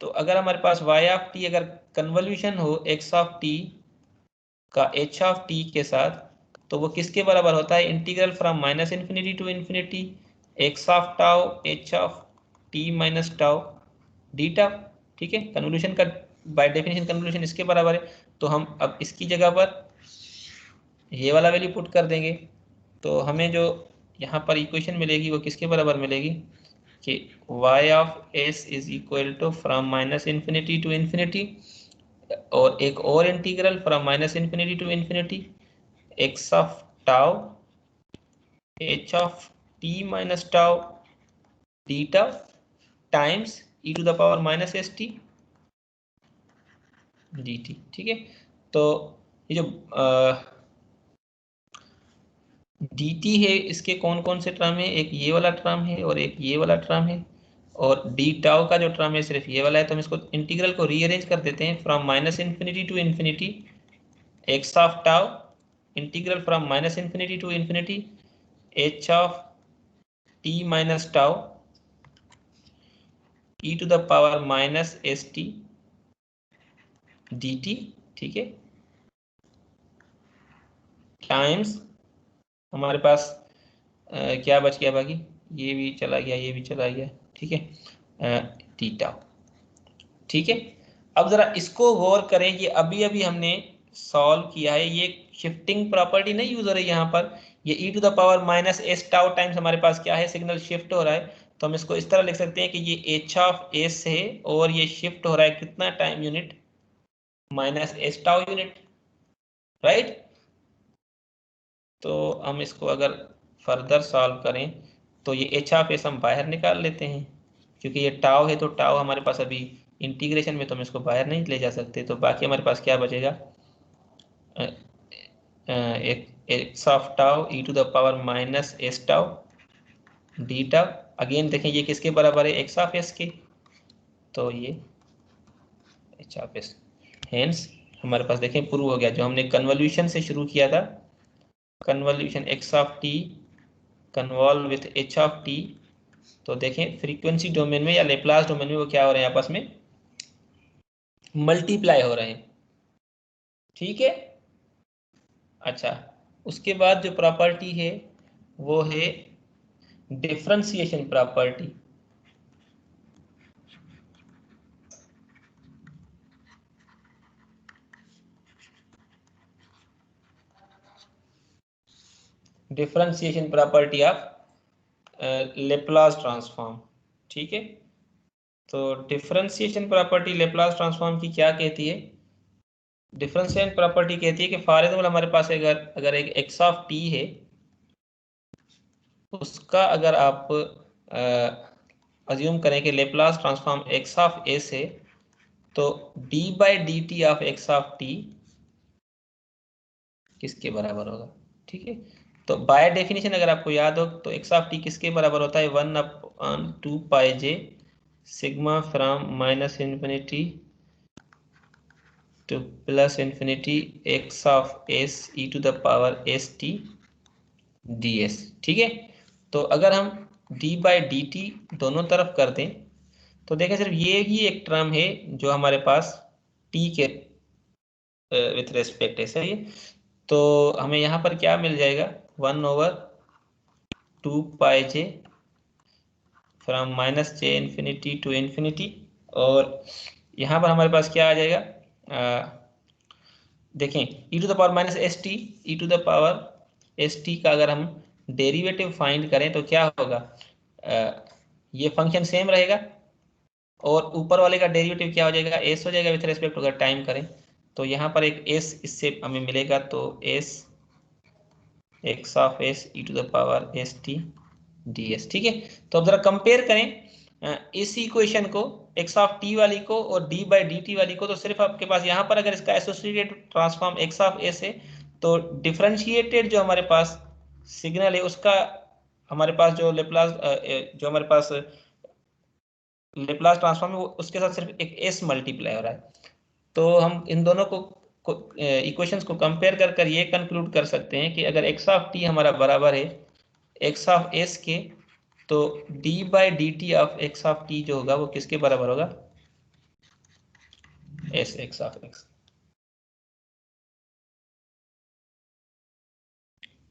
तो अगर हमारे पास y ऑफ t अगर कन्वोल्यूशन हो x ऑफ t का h ऑफ t के साथ, तो वो किसके बराबर होता है, integral from minus infinity to infinity x of tau h of t minus tau d tau, ठीक है। कन्वोल्यूशन का बाय डेफिनेशन कन्वोल्यूशन इसके बराबर है, तो हम अब इसकी जगह पर ये वाला वैल्यू पुट कर देंगे, तो हमें जो यहाँ पर इक्वेशन मिलेगी वो किसके बराबर मिलेगी कि y ऑफ s is equal to from minus infinity to infinity, और एक और integral from minus infinity to infinity x of tau h of t minus tau d tau times e to the power minus S T D t, ठीक है। तो ये जो dt है, इसके कौन कौन से टर्म है, एक ये वाला टर्म है और एक ये वाला टर्म है, और डी टाउ का जो टर्म है सिर्फ ये वाला है। तो हम इसको इंटीग्रल को रीअरेंज कर देते हैं from minus infinity to infinity x of tau integral from minus infinity to infinity h of t minus tau e to the power minus S T D t, ठीक है, टाइम्स हमारे पास क्या बच गया बाकी, ये भी चला गया, ये भी चला गया, ठीक है, थीटा, ठीक है। अब जरा इसको गौर करें, ये अभी अभी हमने सॉल्व किया है, ये शिफ्टिंग प्रॉपर्टी नहीं यूज हो रही यहाँ पर, ये e to the power minus s tau times हमारे पास क्या है, सिग्नल शिफ्ट हो रहा है। तो हम इसको इस तरह लिख सकते हैं कि ये एच ऑफ एस है और ये शिफ्ट हो रहा है कितना time unit, minus s tau unit, right. तो हम इसको अगर फर्दर सॉल्व करें तो ये एच ऑफ एस हम बाहर निकाल लेते हैं, क्योंकि ये टाव है तो टाव हमारे पास अभी इंटीग्रेशन में, तो हम इसको बाहर नहीं ले जा सकते। तो बाकी हमारे पास क्या बचेगा, x of tau e to the power minus s tau d tau. Again देखें ये किसके बराबर है, एक्स ऑफ एस के, तो ये एच ऑफ एस। हेंस हमारे पास देखें प्रूव हो गया, जो हमने कन्वोल्यूशन से शुरू किया था, convolution x of T convolve with H of t, तो देखें फ्रीक्वेंसी डोमेन में या लेप्लास डोमेन में वो क्या हो रहे हैं, आपस में मल्टीप्लाई हो रहे हैं, ठीक है। अच्छा, उसके बाद जो प्रॉपर्टी है वो है differentiation property. Differentiation property of Laplace transform, ठीक है। तो डिफरेंशिएशन प्रॉपर्टी लेप्लास ट्रांसफॉर्म की क्या कहती है, डिफरेंशिएशन प्रॉपर्टी कहती है कि फॉर एग्जाम्पल हमारे पास अगर एक एक्स ऑफ टी है, उसका अगर आप अज्यूम करें कि Laplace transform x of s है, तो D by D T of x of T किसके बराबर होगा, ठीक है। तो बाय डेफिनेशन अगर आपको याद हो तो एक्स ऑफ टी किसके बराबर होता है, 1/2 pi j sigma from minus infinity to plus infinity x of s e to the power s T d s, ठीक है। तो अगर हम डी बाई डी टी दोनों तरफ कर दें तो देखें सिर्फ ये ही एक टर्म है जो हमारे पास टी के विथ रेस्पेक्ट है, सही है। तो हमें यहाँ पर क्या मिल जाएगा, 1/2 pi j from minus j infinity to infinity, और यहाँ पर हमारे पास क्या आ जाएगा, देखें e to the power minus S t, E to the power s t का अगर हम डेरिवेटिव फाइंड करें तो क्या होगा, ये फंक्शन सेम रहेगा और ऊपर वाले का डेरिवेटिव क्या हो जाएगा, एस हो जाएगा विथ रेस्पेक्ट अगर टाइम करें। तो यहाँ पर एक एस इससे हमें मिलेगा, तो s x of s e to the power s T d s, ठीक है। तो अब जरा कंपेयर करें इस इक्वेशन को, एक्स ऑफ टी वाली को और डी बाई डी टी वाली को, तो सिर्फ आपके पास यहाँ पर अगर इसका associated transform x of s है, तो डिफरेंशिएटेड जो हमारे पास सिग्नल है उसका हमारे पास जो लेप्लास जो हमारे पास लेप्लास ट्रांसफॉर्म है वो उसके साथ सिर्फ एक एस मल्टीप्लाई हो रहा है। तो हम इन दोनों को इक्वेशंस को कंपेयर कर कर ये कंक्लूड कर सकते हैं कि अगर एक्स ऑफ टी हमारा बराबर है एक्स ऑफ एस के, तो D by D T of x of t जो होगा वो किसके बराबर होगा, एस एक्स ऑफ एक्स,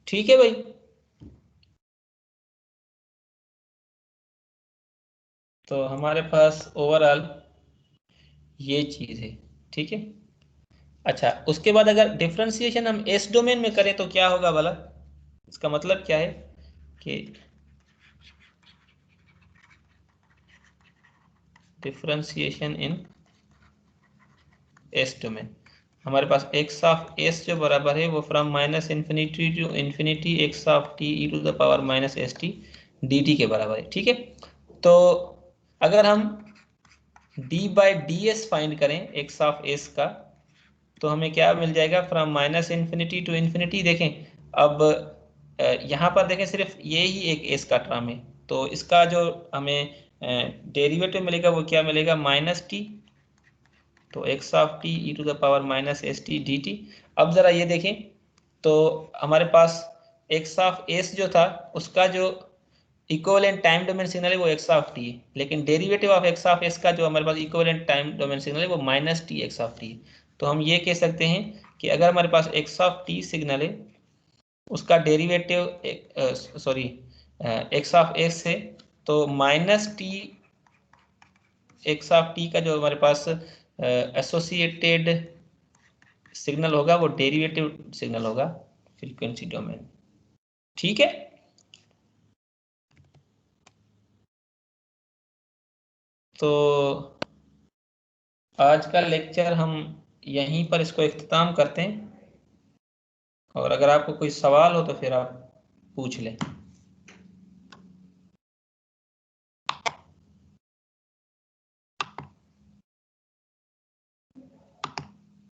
ठीक है भाई। तो हमारे पास ओवरऑल ये चीज है, ठीक है। अच्छा, उसके बाद अगर डिफरेंशिएशन हम एस डोमेन में करें तो क्या होगा भला, इसका मतलब क्या है कि डिफरेंशिएशन इन एस डोमेन, हमारे पास एक्स ऑफ एस जो बराबर है वो from minus infinity to infinity x of T E to the power minus S T D t के बराबर है, ठीक है। तो अगर हम d by d s find करें एक्स ऑफ एस का, तो हमें क्या मिल जाएगा, from minus infinity to infinity. देखें अब यहाँ पर देखें सिर्फ ये ही एक एस का टर्म है, तो इसका जो हमें डेरिवेटिव मिलेगा वो क्या मिलेगा, माइनस टी, तो x of T E to the power minus S T D t. अब जरा ये देखें तो हमारे पास एक्स ऑफ एस जो था उसका जो इक्विवेलेंट टाइम डोमेन सिग्नल है वो एक्स ऑफ टी है, लेकिन derivative of x of s का जो हमारे पास इक्विवेलेंट टाइम डोमेन सिग्नल है वो minus T x of t है। तो हम ये कह सकते हैं कि अगर हमारे पास एक्स ऑफ टी सिग्नल है उसका derivative sorry x of s है, तो minus T x of t का जो हमारे पास एसोसिएटेड सिग्नल होगा वो डेरिवेटिव सिग्नल होगा फ्रीक्वेंसी डोमेन। ठीक है, तो आज का लेक्चर हम यहीं पर इसको इख्तिताम करते हैं, और अगर आपको कोई सवाल हो तो फिर आप पूछ लें।